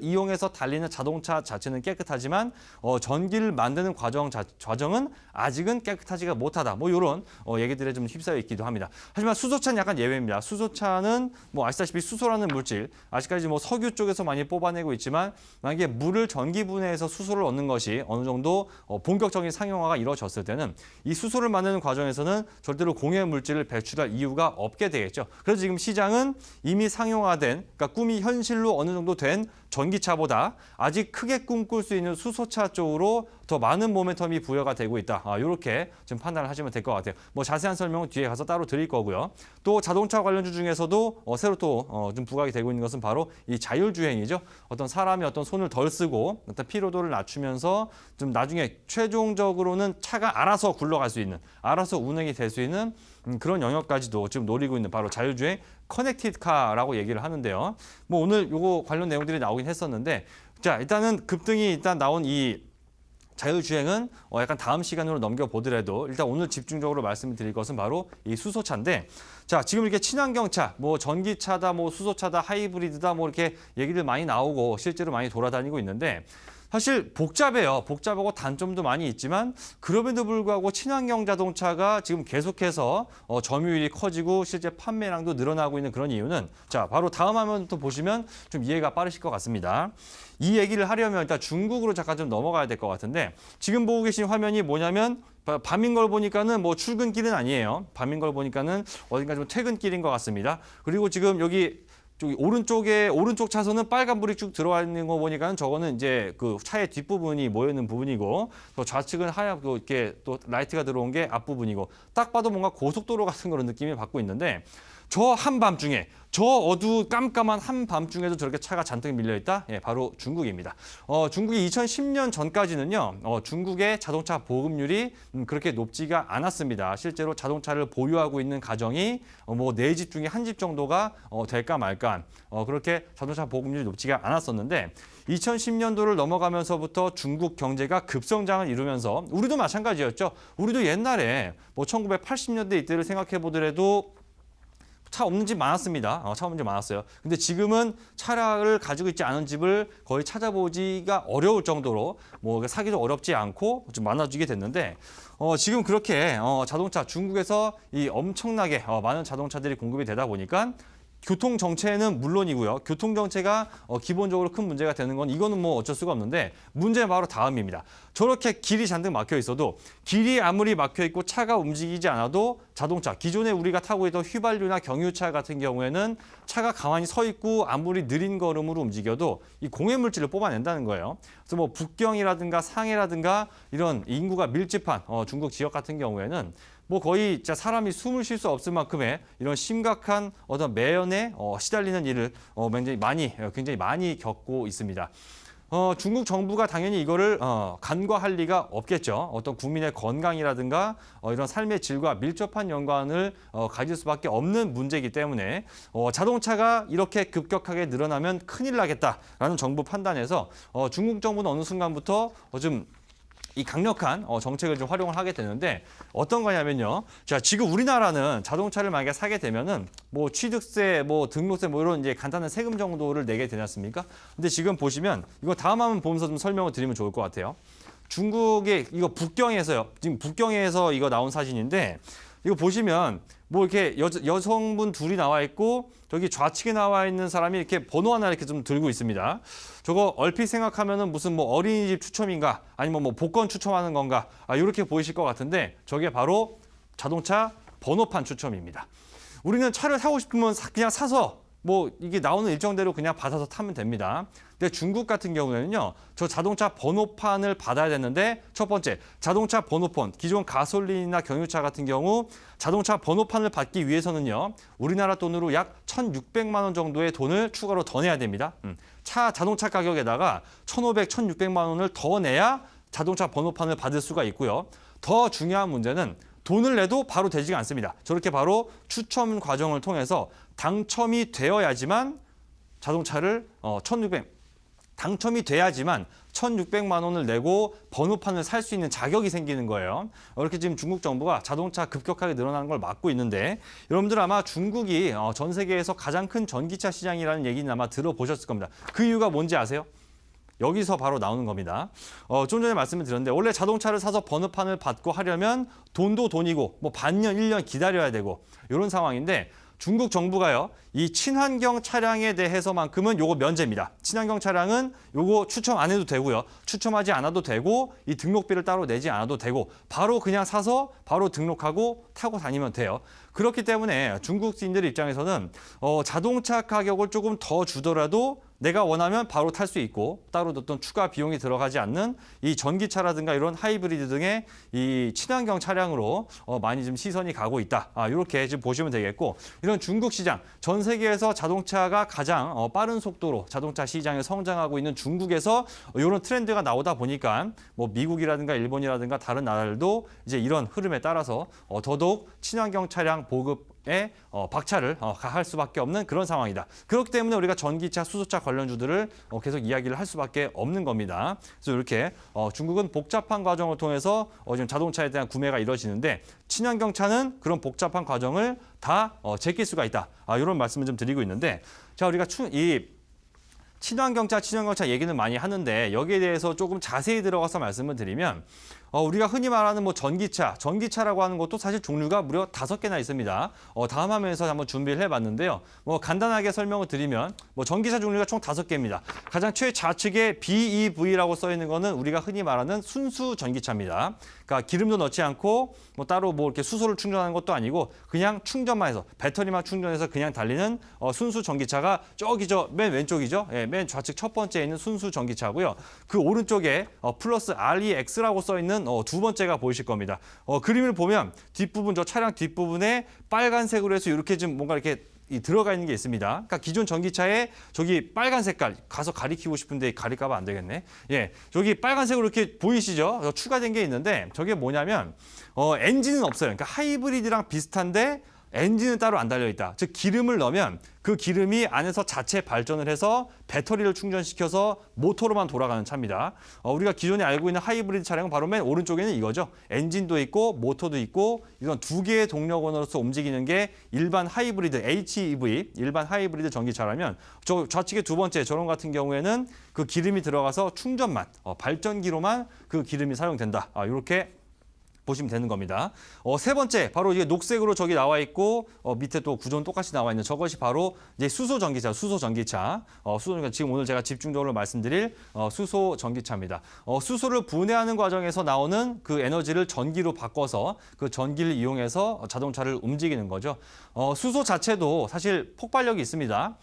이용해서 달리는 자동차 자체는 깨끗하지만 전기를 만드는 과정은 아직은 깨끗하지가 못하다. 뭐 이런 얘기들에 좀 휩싸여 있기도 합니다. 하지만 수소차는 약간 예외입니다. 수소차는 뭐 아시다시피 수소라는 물질 아직까지 뭐 석유 쪽에서 많이 뽑아내고 있지만 만약에 물을 전기 분해해서 수소를 얻는 것이 어느 정도 본격적인 상용화가 이루어졌을 때는 이 수소를 만드는 과정에서는 절대로 공해 물질을 배출할 이유가 없게 되겠죠. 그래서 지금 시장은 이미 상용화된, 그러니까 꿈이 현실로 어느 정도 된 전기차보다 아직 크게 꿈꿀 수 있는 수소차 쪽으로 더 많은 모멘텀이 부여가 되고 있다. 이렇게 좀 판단을 하시면 될 것 같아요. 뭐 자세한 설명은 뒤에 가서 따로 드릴 거고요. 또 자동차 관련주 중에서도 새로 또 좀 부각이 되고 있는 것은 바로 이 자율주행이죠. 어떤 사람이 어떤 손을 덜 쓰고 어떤 피로도를 낮추면서 좀 나중에 최종적으로는 차가 알아서 굴러갈 수 있는, 알아서 운행이 될 수 있는 그런 영역까지도 지금 노리고 있는 바로 자율주행 커넥티드 카라고 얘기를 하는데요. 뭐 오늘 요거 관련 내용들이 나오긴 했었는데 자, 일단은 급등이 일단 나온 이 자율주행은 약간 다음 시간으로 넘겨보더라도 일단 오늘 집중적으로 말씀드릴 것은 바로 이 수소차인데 자, 지금 이렇게 친환경차, 뭐 전기차다, 뭐 수소차다, 하이브리드다 뭐 이렇게 얘기들 많이 나오고 실제로 많이 돌아다니고 있는데 사실 복잡해요. 복잡하고 단점도 많이 있지만 그럼에도 불구하고 친환경 자동차가 지금 계속해서 점유율이 커지고 실제 판매량도 늘어나고 있는 그런 이유는 자, 바로 다음 화면부터 보시면 좀 이해가 빠르실 것 같습니다. 이 얘기를 하려면 일단 중국으로 잠깐 좀 넘어가야 될 것 같은데 지금 보고 계신 화면이 뭐냐면 밤인 걸 보니까는 뭐 출근길은 아니에요. 밤인 걸 보니까는 어딘가 좀 퇴근길인 것 같습니다. 그리고 지금 여기 오른쪽 차선은 빨간불이 쭉 들어와 있는 거 보니까 저거는 이제 그 차의 뒷부분이 모여 있는 부분이고 또 좌측은 하얗고 이렇게 또 라이트가 들어온 게 앞부분이고 딱 봐도 뭔가 고속도로 같은 그런 느낌을 받고 있는데 저 한밤중에 저 깜깜한 한밤중에도 저렇게 차가 잔뜩 밀려있다? 예, 바로 중국입니다. 중국이 2010년 전까지는요, 중국의 자동차 보급률이 그렇게 높지가 않았습니다. 실제로 자동차를 보유하고 있는 가정이 뭐 4집 중에 1집 정도가 될까 말까 그렇게 자동차 보급률이 높지가 않았었는데 2010년도를 넘어가면서부터 중국 경제가 급성장을 이루면서 우리도 마찬가지였죠. 우리도 옛날에 뭐 1980년대 이때를 생각해 보더라도 차 없는 집 많았습니다. 차 없는 집 많았어요. 근데 지금은 차를 가지고 있지 않은 집을 거의 찾아보기가 어려울 정도로 뭐 사기도 어렵지 않고 좀 많아지게 됐는데 지금 그렇게 자동차 중국에서 이 엄청나게 많은 자동차들이 공급이 되다 보니까 교통 정체는 물론이고요. 교통 정체가 기본적으로 큰 문제가 되는 건 이거는 뭐 어쩔 수가 없는데 문제는 바로 다음입니다. 저렇게 길이 잔뜩 막혀 있어도 길이 아무리 막혀 있고 차가 움직이지 않아도 자동차, 기존에 우리가 타고 있던 휘발유나 경유차 같은 경우에는 차가 가만히 서 있고 아무리 느린 걸음으로 움직여도 이 공해 물질을 뽑아낸다는 거예요. 그래서 뭐 북경이라든가 상해라든가 이런 인구가 밀집한 중국 지역 같은 경우에는 뭐 거의 진짜 사람이 숨을 쉴 수 없을 만큼의 이런 심각한 어떤 매연에 시달리는 일을 굉장히 많이 겪고 있습니다. 중국 정부가 당연히 이거를 간과할 리가 없겠죠. 어떤 국민의 건강이라든가 이런 삶의 질과 밀접한 연관을 가질 수밖에 없는 문제이기 때문에 자동차가 이렇게 급격하게 늘어나면 큰일 나겠다라는 정부 판단에서 중국 정부는 어느 순간부터 좀 이 강력한 정책을 좀 활용을 하게 되는데 어떤 거냐면요. 자, 지금 우리나라는 자동차를 만약에 사게 되면은 뭐 취득세, 뭐 등록세 뭐 이런 이제 간단한 세금 정도를 내게 되지 않습니까? 근데 지금 보시면 이거 다음 화면 보면서 좀 설명을 드리면 좋을 것 같아요. 중국의 이거 북경에서요. 지금 북경에서 이거 나온 사진인데 이거 보시면 뭐 이렇게 여성분 둘이 나와 있고 저기 좌측에 나와 있는 사람이 이렇게 번호 하나 이렇게 좀 들고 있습니다. 저거 얼핏 생각하면은 무슨 뭐 어린이집 추첨인가 아니면 뭐 복권 추첨하는 건가 이렇게 보이실 것 같은데 저게 바로 자동차 번호판 추첨입니다. 우리는 차를 사고 싶으면 그냥 사서 뭐 이게 나오는 일정대로 그냥 받아서 타면 됩니다. 근데 중국 같은 경우에는요, 저 자동차 번호판을 받아야 되는데 첫 번째, 자동차 번호판, 기존 가솔린이나 경유차 같은 경우 자동차 번호판을 받기 위해서는요, 우리나라 돈으로 약 1,600만 원 정도의 돈을 추가로 더 내야 됩니다. 자동차 가격에다가 1,500, 1,600만 원을 더 내야 자동차 번호판을 받을 수가 있고요. 더 중요한 문제는 돈을 내도 바로 되지가 않습니다. 저렇게 바로 추첨 과정을 통해서 당첨이 되어야지만 자동차를 1,600만 원을 내고 번호판을 살 수 있는 자격이 생기는 거예요. 이렇게 지금 중국 정부가 자동차 급격하게 늘어나는 걸 막고 있는데 여러분들 아마 중국이 전 세계에서 가장 큰 전기차 시장이라는 얘기는 아마 들어보셨을 겁니다. 그 이유가 뭔지 아세요? 여기서 바로 나오는 겁니다. 좀 전에 말씀을 드렸는데 원래 자동차를 사서 번호판을 받고 하려면 돈도 돈이고 뭐 반년, 1년 기다려야 되고 이런 상황인데 중국 정부가요. 이 친환경 차량에 대해서만큼은 요거 면제입니다. 친환경 차량은 요거 추첨 안 해도 되고요. 추첨하지 않아도 되고 이 등록비를 따로 내지 않아도 되고 바로 그냥 사서 바로 등록하고 타고 다니면 돼요. 그렇기 때문에 중국인들 입장에서는 자동차 가격을 조금 더 주더라도 내가 원하면 바로 탈 수 있고 따로 어떤 추가 비용이 들어가지 않는 이 전기차라든가 이런 하이브리드 등의 이 친환경 차량으로 많이 좀 시선이 가고 있다. 이렇게 지금 보시면 되겠고 이런 중국 시장, 전 세계에서 자동차가 가장 빠른 속도로 자동차 시장에 성장하고 있는 중국에서 이런 트렌드가 나오다 보니까 뭐 미국이라든가 일본이라든가 다른 나라들도 이제 이런 흐름에 따라서 더더욱 친환경 차량 보급에 박차를 가할 수밖에 없는 그런 상황이다. 그렇기 때문에 우리가 전기차, 수소차 관련주들을 계속 이야기를 할 수밖에 없는 겁니다. 그래서 이렇게 중국은 복잡한 과정을 통해서 지금 자동차에 대한 구매가 이루어지는데 친환경 차는 그런 복잡한 과정을 다 제낄 수가 있다. 이런 말씀을 좀 드리고 있는데 자 우리가 이 친환경차 얘기는 많이 하는데 여기에 대해서 조금 자세히 들어가서 말씀을 드리면 우리가 흔히 말하는 뭐 전기차라고 하는 것도 사실 종류가 무려 5개나 있습니다. 다음 화면에서 한번 준비를 해봤는데요. 뭐 간단하게 설명을 드리면 뭐 전기차 종류가 총 5개입니다. 가장 최좌측에 BEV라고 써 있는 거는 우리가 흔히 말하는 순수 전기차입니다. 그러니까 기름도 넣지 않고 뭐 따로 뭐 이렇게 수소를 충전하는 것도 아니고 그냥 충전만 해서 배터리만 충전해서 그냥 달리는 순수 전기차가 저기 맨 왼쪽이죠. 예, 맨 좌측 첫 번째에 있는 순수 전기차고요. 그 오른쪽에 플러스 REX라고 써 있는 두 번째가 보이실 겁니다. 그림을 보면 뒷부분 저 차량 뒷부분에 빨간색으로 해서 이렇게 좀 뭔가 이렇게 들어가 있는 게 있습니다. 그러니까 기존 전기차에 저기 빨간 색깔 가서 가리키고 싶은데 가릴까 봐 안 되겠네. 예, 저기 빨간색으로 이렇게 보이시죠? 추가된 게 있는데 저게 뭐냐면 엔진은 없어요. 그러니까 하이브리드랑 비슷한데 엔진은 따로 안 달려있다. 즉 기름을 넣으면 그 기름이 안에서 자체 발전을 해서 배터리를 충전시켜서 모터로만 돌아가는 차입니다. 우리가 기존에 알고 있는 하이브리드 차량은 바로 맨 오른쪽에는 이거죠. 엔진도 있고 모터도 있고 이런 두 개의 동력원으로서 움직이는 게 일반 하이브리드 HEV, 일반 하이브리드 전기차라면 저 좌측의 두 번째 저런 같은 경우에는 그 기름이 들어가서 충전만, 발전기로만 그 기름이 사용된다. 이렇게 보시면 되는 겁니다. 세 번째, 바로 이게 녹색으로 저기 나와 있고 밑에 또 구조는 똑같이 나와 있는 저것이 바로 이제 수소 전기차. 지금 오늘 제가 집중적으로 말씀드릴 수소 전기차입니다. 수소를 분해하는 과정에서 나오는 그 에너지를 전기로 바꿔서 그 전기를 이용해서 자동차를 움직이는 거죠. 수소 자체도 사실 폭발력이 있습니다.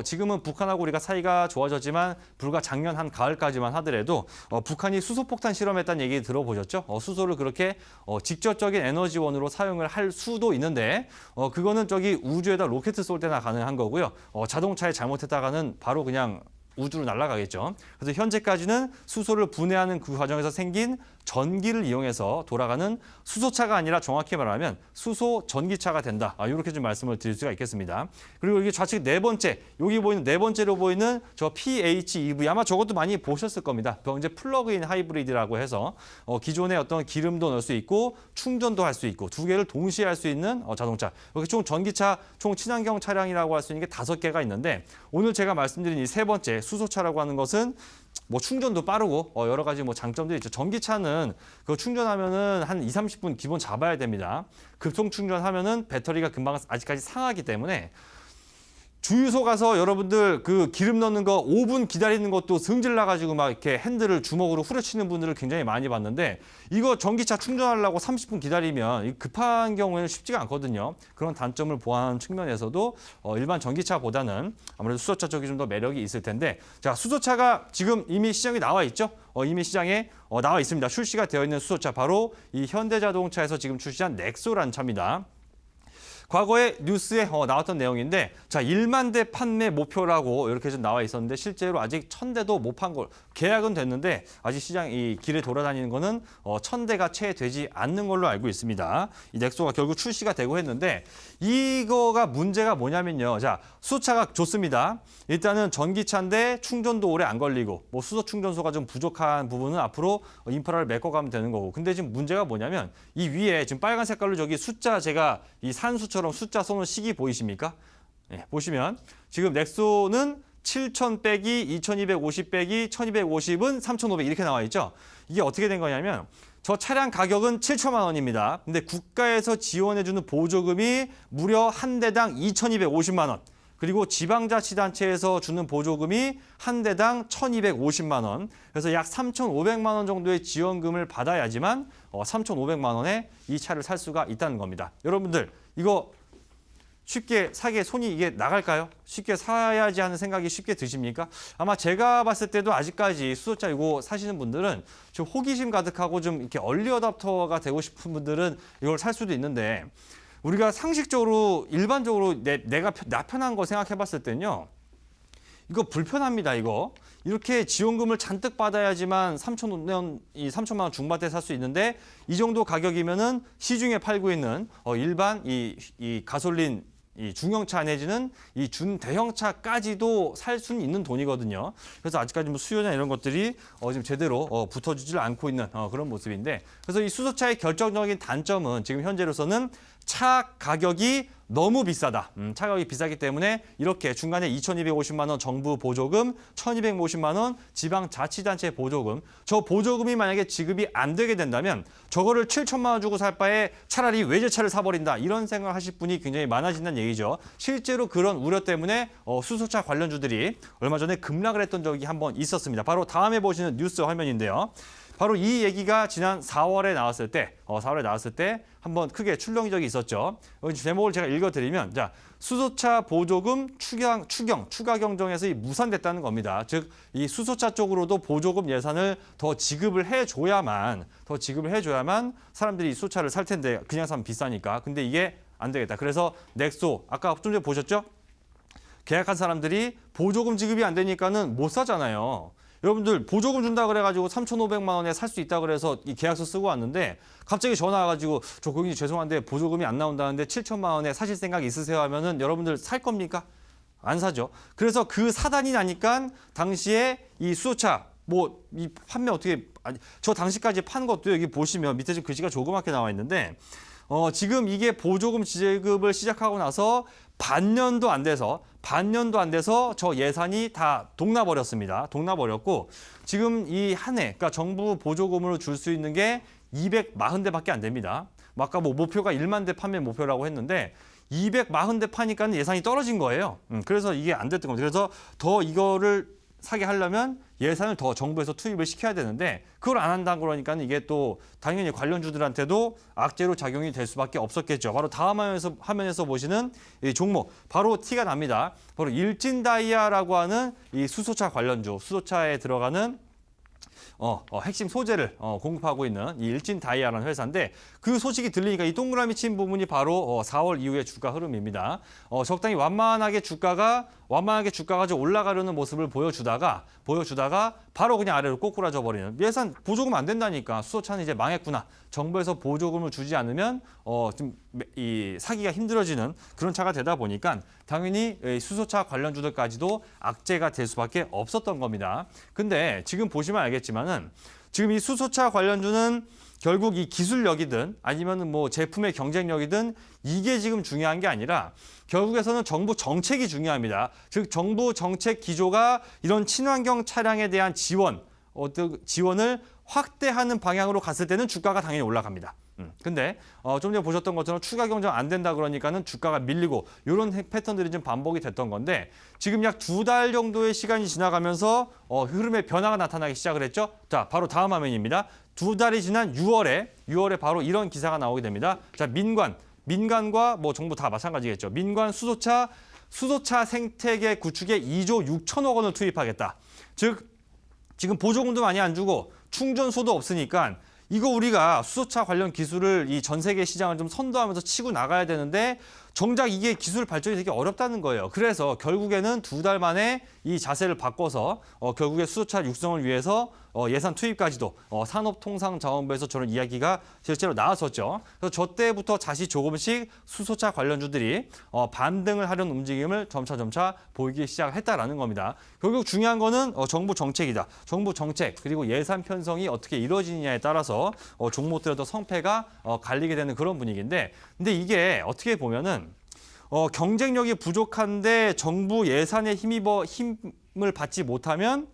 지금은 북한하고 우리가 사이가 좋아졌지만 불과 작년 한 가을까지만 하더라도 북한이 수소폭탄 실험했다는 얘기 들어보셨죠? 수소를 그렇게 직접적인 에너지원으로 사용을 할 수도 있는데 그거는 저기 우주에다 로켓 쏠 때나 가능한 거고요. 자동차에 잘못했다가는 바로 그냥 우주로 날아가겠죠. 그래서 현재까지는 수소를 분해하는 그 과정에서 생긴 전기를 이용해서 돌아가는 수소차가 아니라 정확히 말하면 수소 전기차가 된다. 이렇게 좀 말씀을 드릴 수가 있겠습니다. 그리고 이게 좌측 네 번째, 여기 보이는 네 번째로 보이는 저 PHEV 아마 저것도 많이 보셨을 겁니다. 이제 플러그인 하이브리드라고 해서 기존에 어떤 기름도 넣을 수 있고 충전도 할 수 있고 두 개를 동시에 할 수 있는 자동차. 여기 총 전기차, 총 친환경 차량이라고 할 수 있는 게 5개가 있는데 오늘 제가 말씀드린 이 세 번째 수소차라고 하는 것은 뭐 충전도 빠르고 여러 가지 뭐 장점들이 있죠. 전기차는 그 충전하면은 한 20-30분 기본 잡아야 됩니다. 급속 충전하면은 배터리가 금방 아직까지 상하기 때문에 주유소 가서 여러분들 그 기름 넣는 거 5분 기다리는 것도 승질 나가지고 막 이렇게 핸들을 주먹으로 후려치는 분들을 굉장히 많이 봤는데 이거 전기차 충전하려고 30분 기다리면 급한 경우에는 쉽지가 않거든요. 그런 단점을 보완하는 측면에서도 일반 전기차보다는 아무래도 수소차 쪽이 좀 더 매력이 있을 텐데 자, 수소차가 지금 이미 시장에 나와 있죠. 이미 시장에 나와 있습니다. 출시가 되어 있는 수소차 바로 이 현대자동차에서 지금 출시한 넥소라는 차입니다. 과거에 뉴스에 나왔던 내용인데 자 1만 대 판매 목표라고 이렇게 좀 나와 있었는데 실제로 아직 1000대도 못 판 걸 계약은 됐는데 아직 시장 이 길에 돌아다니는 거는 1000대가 채 되지 않는 걸로 알고 있습니다. 이 넥소가 결국 출시가 되고 했는데 이거가 문제가 뭐냐면요. 자 수소차가 좋습니다. 일단은 전기차인데 충전도 오래 안 걸리고 뭐 수소 충전소가 좀 부족한 부분은 앞으로 인프라를 메꿔가면 되는 거고 근데 지금 문제가 뭐냐면 이 위에 지금 빨간 색깔로 저기 숫자 제가 이 산수처럼 숫자 써놓은 식이 보이십니까? 네, 보시면 지금 넥소는 7000 빼기 2250 빼기 1250은 3500 이렇게 나와 있죠. 이게 어떻게 된 거냐면 저 차량 가격은 7천만 원입니다. 근데 국가에서 지원해주는 보조금이 무려 한 대당 2250만 원. 그리고 지방자치단체에서 주는 보조금이 한 대당 1,250만 원. 그래서 약 3,500만 원 정도의 지원금을 받아야지만 3,500만 원에 이 차를 살 수가 있다는 겁니다. 여러분들 이거 쉽게 사기에 손이 이게 나갈까요? 쉽게 사야지 하는 생각이 쉽게 드십니까? 아마 제가 봤을 때도 아직까지 수소차 이거 사시는 분들은 좀 호기심 가득하고 좀 이렇게 얼리 어답터가 되고 싶은 분들은 이걸 살 수도 있는데 우리가 상식적으로 일반적으로 나 편한 거 생각해 봤을 때는요. 이거 불편합니다, 이거. 이렇게 지원금을 잔뜩 받아야지만 3천만 원 중반대 살 수 있는데 이 정도 가격이면은 시중에 팔고 있는 일반 이 가솔린 이 중형차 내지는 이 준대형차까지도 살 수는 있는 돈이거든요. 그래서 아직까지 뭐 수요나 이런 것들이 지금 제대로 붙어주질 않고 있는 그런 모습인데 그래서 이 수소차의 결정적인 단점은 지금 현재로서는 차 가격이 너무 비싸다. 차 가격이 비싸기 때문에 이렇게 중간에 2,250만 원 정부 보조금, 1,250만 원 지방자치단체 보조금. 저 보조금이 만약에 지급이 안 되게 된다면 저거를 7천만 원 주고 살 바에 차라리 외제차를 사버린다. 이런 생각을 하실 분이 굉장히 많아진다는 얘기죠. 실제로 그런 우려 때문에 수소차 관련주들이 얼마 전에 급락을 했던 적이 한번 있었습니다. 바로 다음에 보시는 뉴스 화면인데요. 바로 이 얘기가 지난 4월에 나왔을 때, 한번 크게 출렁인 적이 있었죠. 여기 제목을 제가 읽어드리면, 자, 수소차 보조금 추가 경정에서 무산됐다는 겁니다. 즉, 이 수소차 쪽으로도 보조금 예산을 더 지급을 해줘야만 사람들이 이 수소차를 살 텐데 그냥 사면 비싸니까. 근데 이게 안 되겠다. 그래서 넥소, 아까 좀 전에 보셨죠? 계약한 사람들이 보조금 지급이 안 되니까는 못 사잖아요. 여러분들 보조금 준다 그래가지고 3,500만 원에 살 수 있다 그래서 이 계약서 쓰고 왔는데 갑자기 전화 와가지고 저 고객님 죄송한데 보조금이 안 나온다는데 7천만 원에 사실 생각 있으세요 하면은 여러분들 살 겁니까? 안 사죠. 그래서 그 사단이 나니까 당시에 이 수소차 뭐 이 판매 어떻게 저 당시까지 판 것도 여기 보시면 밑에 지금 글씨가 조그맣게 나와 있는데 지금 이게 보조금 지급을 시작하고 나서 반년도 안 돼서 저 예산이 다 동나버렸습니다. 동나버렸고 지금 이 한 해, 그러니까 정부 보조금으로 줄 수 있는 게 240대밖에 안 됩니다. 아까 뭐 목표가 1만 대 판매 목표라고 했는데 240대 파니까 예산이 떨어진 거예요. 그래서 이게 안 됐던 겁니다. 그래서 더 이거를 사게 하려면 예산을 더 정부에서 투입을 시켜야 되는데 그걸 안 한다 그러니까 이게 또 당연히 관련주들한테도 악재로 작용이 될 수밖에 없었겠죠. 바로 다음 화면에서 보시는 이 종목 바로 티가 납니다. 바로 일진다이아라고 하는 이 수소차 관련주, 수소차에 들어가는 핵심 소재를 공급하고 있는 이 일진다이아라는 회사인데 그 소식이 들리니까 이 동그라미 친 부분이 바로 4월 이후의 주가 흐름입니다. 적당히 완만하게 주가가 좀 올라가려는 모습을 보여주다가 바로 그냥 아래로 꼬꾸라져 버리는 예산 보조금 안 된다니까 수소차는 이제 망했구나. 정부에서 보조금을 주지 않으면 좀 이 사기가 힘들어지는 그런 차가 되다 보니까 당연히 수소차 관련주들까지도 악재가 될 수밖에 없었던 겁니다. 근데 지금 보시면 알겠지만은 지금 이 수소차 관련주는 결국 이 기술력이든 아니면 뭐 제품의 경쟁력이든 이게 지금 중요한 게 아니라 결국에서는 정부 정책이 중요합니다. 즉 정부 정책 기조가 이런 친환경 차량에 대한 지원을 확대하는 방향으로 갔을 때는 주가가 당연히 올라갑니다. 근데 좀 전에 보셨던 것처럼 추가 경정 안 된다 그러니까는 주가가 밀리고 이런 패턴들이 좀 반복이 됐던 건데 지금 약 2달 정도의 시간이 지나가면서 흐름의 변화가 나타나기 시작을 했죠. 자, 바로 다음 화면입니다. 2달이 지난 6월에 바로 이런 기사가 나오게 됩니다. 자, 민간과 뭐 정부 다 마찬가지겠죠. 민간 수소차 생태계 구축에 2조 6천억 원을 투입하겠다. 즉 지금 보조금도 많이 안 주고 충전소도 없으니까 이거 우리가 수소차 관련 기술을 이 전 세계 시장을 좀 선도하면서 치고 나가야 되는데 정작 이게 기술 발전이 되게 어렵다는 거예요. 그래서 결국에는 2달 만에 이 자세를 바꿔서 결국에 수소차 육성을 위해서 예산 투입까지도 산업통상자원부에서 저런 이야기가 실제로 나왔었죠. 그래서 저 때부터 다시 조금씩 수소차 관련주들이 반등을 하려는 움직임을 점차 보이기 시작했다라는 겁니다. 결국 중요한 거는 정부 정책이다. 정부 정책 그리고 예산 편성이 어떻게 이루어지느냐에 따라서 종목들의 더 성패가 갈리게 되는 그런 분위기인데 근데 이게 어떻게 보면은 경쟁력이 부족한데 정부 예산에 힘을 받지 못하면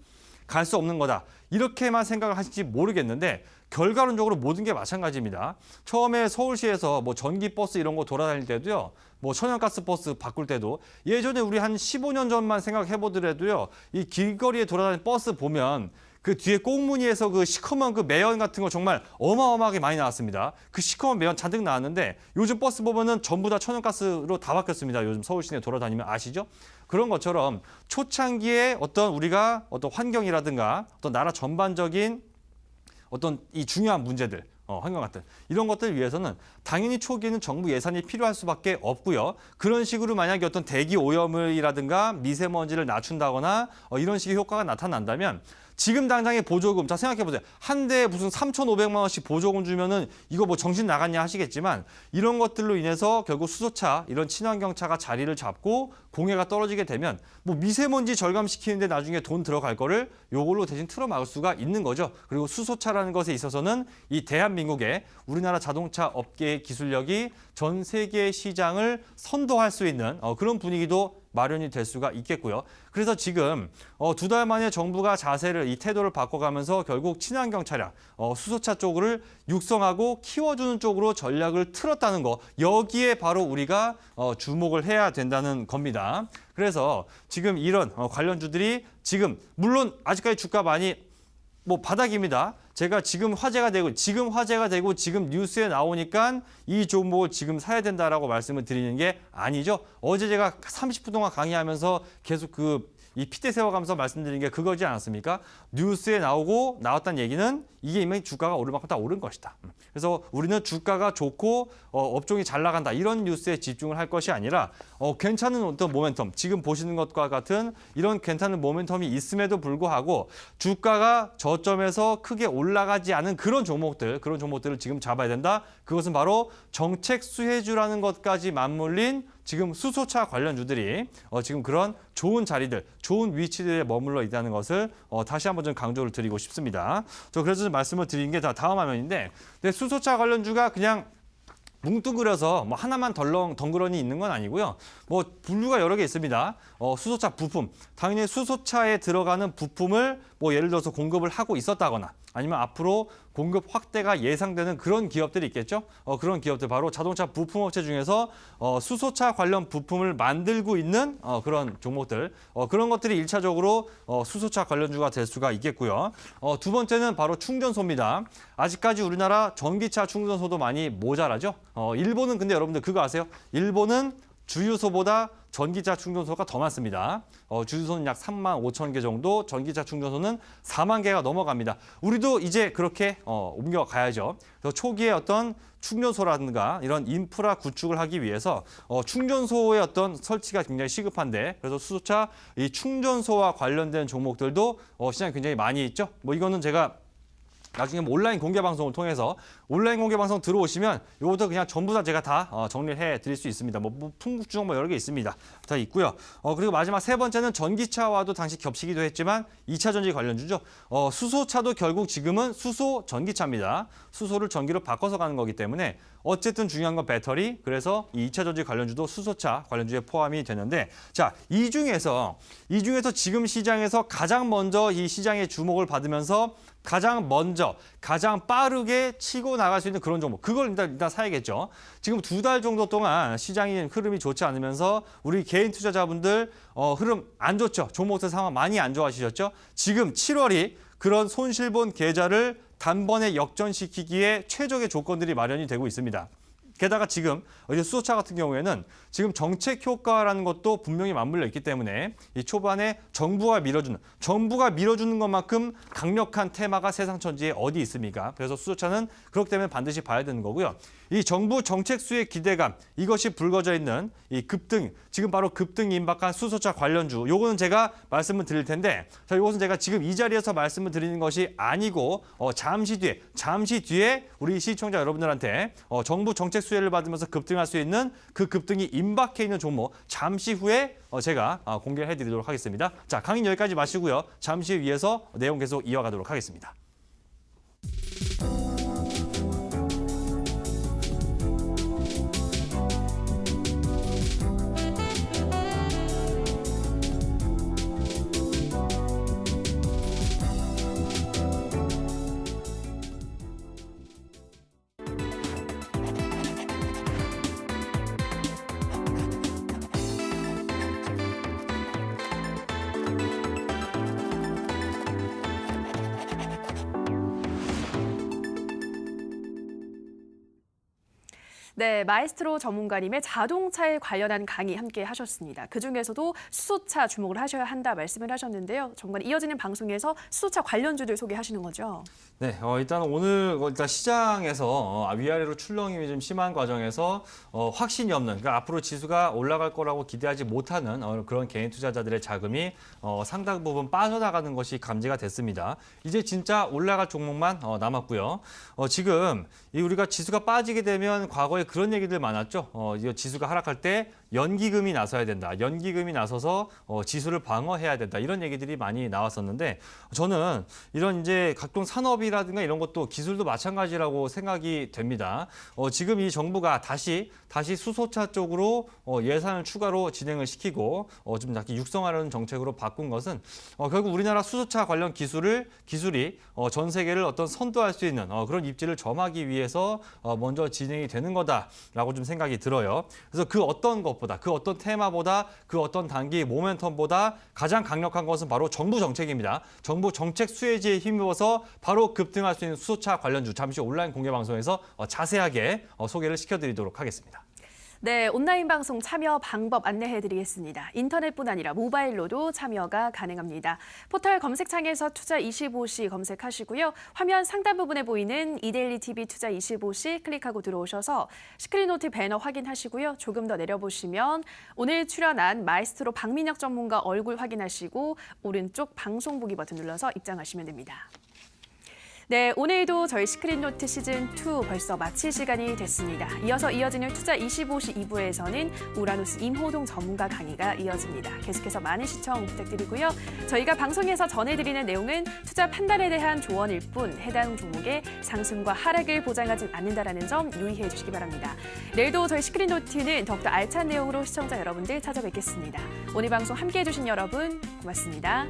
갈 수 없는 거다. 이렇게만 생각을 하실지 모르겠는데 결과론적으로 모든 게 마찬가지입니다. 처음에 서울시에서 뭐 전기버스 이런 거 돌아다닐 때도요. 뭐 천연가스 버스 바꿀 때도 예전에 우리 한 15년 전만 생각해 보더라도요. 이 길거리에 돌아다니는 버스 보면 그 뒤에 꽁무니에서 그 시커먼 그 매연 같은 거 정말 어마어마하게 많이 나왔습니다. 그 시커먼 매연 잔뜩 나왔는데 요즘 버스 보면은 전부 다 천연가스로 다 바뀌었습니다. 요즘 서울 시내 돌아다니면 아시죠? 그런 것처럼 초창기에 우리가 어떤 환경이라든가 어떤 나라 전반적인 어떤 이 중요한 문제들 환경 같은 이런 것들 위해서는 당연히 초기에는 정부 예산이 필요할 수밖에 없고요. 그런 식으로 만약에 어떤 대기 오염이라든가 미세먼지를 낮춘다거나 이런 식의 효과가 나타난다면 지금 당장의 보조금, 자 생각해보세요. 한 대에 무슨 3,500만 원씩 보조금 주면은 이거 뭐 정신 나갔냐 하시겠지만 이런 것들로 인해서 결국 수소차, 이런 친환경차가 자리를 잡고 공해가 떨어지게 되면 뭐 미세먼지 절감시키는데 나중에 돈 들어갈 거를 요걸로 대신 틀어막을 수가 있는 거죠. 그리고 수소차라는 것에 있어서는 이 대한민국의 우리나라 자동차 업계의 기술력이 전 세계 시장을 선도할 수 있는 그런 분위기도 마련이 될 수가 있겠고요. 그래서 지금 2달 만에 정부가 이 태도를 바꿔가면서 결국 친환경 차량, 수소차 쪽을 육성하고 키워주는 쪽으로 전략을 틀었다는 거. 여기에 바로 우리가 주목을 해야 된다는 겁니다. 그래서 지금 이런 관련주들이 지금 물론 아직까지 주가 많이 바닥입니다. 제가 지금 화제가 되고 지금 뉴스에 나오니까 이 종목을 지금 사야 된다라고 말씀을 드리는 게 아니죠. 어제 제가 30분 동안 강의하면서 계속 이 핏대 세워가면서 말씀드린 게 그거지 않았습니까? 뉴스에 나왔다는 얘기는 이게 이미 주가가 오를 만큼 다 오른 것이다. 그래서 우리는 주가가 좋고 업종이 잘 나간다 이런 뉴스에 집중을 할 것이 아니라 괜찮은 어떤 모멘텀 지금 보시는 것과 같은 이런 괜찮은 모멘텀이 있음에도 불구하고 주가가 저점에서 크게 올라가지 않은 그런 종목들을 지금 잡아야 된다. 그것은 바로 정책 수혜주라는 것까지 맞물린 지금 수소차 관련주들이 지금 그런 좋은 자리들, 좋은 위치들에 머물러 있다는 것을 다시 한번 좀 강조를 드리고 싶습니다. 그래서 좀 말씀을 드린 게 다음 화면인데 수소차 관련주가 그냥 뭉뚱그려서 하나만 덩그러니 있는 건 아니고요. 분류가 여러 개 있습니다. 수소차 부품, 당연히 수소차에 들어가는 부품을 예를 들어서 공급을 하고 있었다거나 아니면 앞으로 공급 확대가 예상되는 그런 기업들이 있겠죠. 그런 기업들 바로 자동차 부품업체 중에서 수소차 관련 부품을 만들고 있는 그런 종목들, 그런 것들이 1차적으로 수소차 관련주가 될 수가 있겠고요. 두 번째는 바로 충전소입니다. 아직까지 우리나라 전기차 충전소도 많이 모자라죠. 일본은 근데 여러분들 그거 아세요? 일본은 주유소보다 전기차 충전소가 더 많습니다. 주유소는 약 3만 5천 개 정도, 전기차 충전소는 4만 개가 넘어갑니다. 우리도 이제 그렇게 옮겨가야죠. 그래서 초기에 어떤 충전소라든가 이런 인프라 구축을 하기 위해서 충전소의 어떤 설치가 굉장히 시급한데 그래서 수소차 이 충전소와 관련된 종목들도 시장에 굉장히 많이 있죠. 이거는 제가 나중에 뭐 온라인 공개 방송을 통해서 온라인 공개 방송 들어오시면 요것도 그냥 전부 다 제가 다 정리를 해드릴 수 있습니다. 뭐 풍국주정 뭐 여러 개 있습니다. 다 있고요. 그리고 마지막 세 번째는 전기차와도 당시 겹치기도 했지만 2차 전지 관련주죠. 수소차도 결국 지금은 수소 전기차입니다. 수소를 전기로 바꿔서 가는 거기 때문에 어쨌든 중요한 건 배터리. 그래서 이 2차 전지 관련주도 수소차 관련주에 포함이 되는데 자, 이 중에서 지금 시장에서 가장 먼저 이 시장의 주목을 받으면서 가장 먼저, 가장 빠르게 치고 나갈 수 있는 그런 종목. 그걸 일단 사야겠죠. 지금 2달 정도 동안 시장이 흐름이 좋지 않으면서 우리 개인 투자자분들 흐름 안 좋죠. 종목들 상황 많이 안 좋아하시셨죠. 지금 7월이 그런 손실본 계좌를 단번에 역전시키기에 최적의 조건들이 마련이 되고 있습니다. 게다가 지금 수소차 같은 경우에는 지금 정책 효과라는 것도 분명히 맞물려 있기 때문에 이 초반에 정부가 밀어주는 것만큼 강력한 테마가 세상 천지에 어디 있습니까? 그래서 수소차는 그렇기 때문에 반드시 봐야 되는 거고요. 이 정부 정책 수의 기대감, 이것이 불거져 있는 이 급등, 지금 바로 급등이 임박한 수소차 관련주, 요거는 제가 말씀을 드릴 텐데, 자, 이것은 제가 지금 이 자리에서 말씀을 드리는 것이 아니고 잠시 뒤에 우리 시청자 여러분들한테 정부 정책 수혜를 받으면서 급등할 수 있는 그 급등이 임박해 있는 종목 잠시 후에 제가 공개해 드리도록 하겠습니다. 자, 강의 여기까지 마시고요. 잠시 위에서 내용 계속 이어가도록 하겠습니다. 네, 마에스트로 전문가님의 자동차에 관련한 강의 함께 하셨습니다. 그중에서도 수소차 주목을 하셔야 한다 말씀을 하셨는데요. 전문가님 이어지는 방송에서 수소차 관련주들 소개하시는 거죠? 네, 일단 오늘 시장에서 위아래로 출렁임이 좀 심한 과정에서 확신이 없는, 그러니까 앞으로 지수가 올라갈 거라고 기대하지 못하는 그런 개인 투자자들의 자금이 상당 부분 빠져나가는 것이 감지가 됐습니다. 이제 진짜 올라갈 종목만 남았고요. 지금 우리가 지수가 빠지게 되면 과거에 그런 얘기들 많았죠. 이 지수가 하락할 때 연기금이 나서야 된다. 연기금이 나서서 지수를 방어해야 된다. 이런 얘기들이 많이 나왔었는데 저는 이런 이제 각종 산업이라든가 이런 것도 기술도 마찬가지라고 생각이 됩니다. 지금 이 정부가 다시 수소차 쪽으로 예산을 추가로 진행을 시키고 좀 육성하려는 정책으로 바꾼 것은 결국 우리나라 수소차 관련 기술이 전 세계를 선도할 수 있는 그런 입지를 점하기 위해서 먼저 진행이 되는 거다라고 좀 생각이 들어요. 그래서 그 어떤 것보다, 그 어떤 테마보다, 그 어떤 단기 모멘텀보다 가장 강력한 것은 바로 정부 정책입니다. 정부 정책 수혜지에 힘입어서 바로 급등할 수 있는 수소차 관련주 잠시 온라인 공개 방송에서 자세하게 소개를 시켜드리도록 하겠습니다. 네, 온라인 방송 참여 방법 안내해드리겠습니다. 인터넷뿐 아니라 모바일로도 참여가 가능합니다. 포털 검색창에서 투자25시 검색하시고요. 화면 상단 부분에 보이는 이데일리 TV 투자25시 클릭하고 들어오셔서 시크릿노트 배너 확인하시고요. 조금 더 내려보시면 오늘 출연한 마에스트로 박민혁 전문가 얼굴 확인하시고 오른쪽 방송 보기 버튼 눌러서 입장하시면 됩니다. 네, 오늘도 저희 시크릿노트 시즌2 벌써 마칠 시간이 됐습니다. 이어서 이어지는 투자25시 2부에서는 우라노스 임호동 전문가 강의가 이어집니다. 계속해서 많은 시청 부탁드리고요. 저희가 방송에서 전해드리는 내용은 투자 판단에 대한 조언일 뿐 해당 종목의 상승과 하락을 보장하진 않는다는 점 유의해 주시기 바랍니다. 내일도 저희 시크릿노트는 더욱더 알찬 내용으로 시청자 여러분들 찾아뵙겠습니다. 오늘 방송 함께해 주신 여러분 고맙습니다.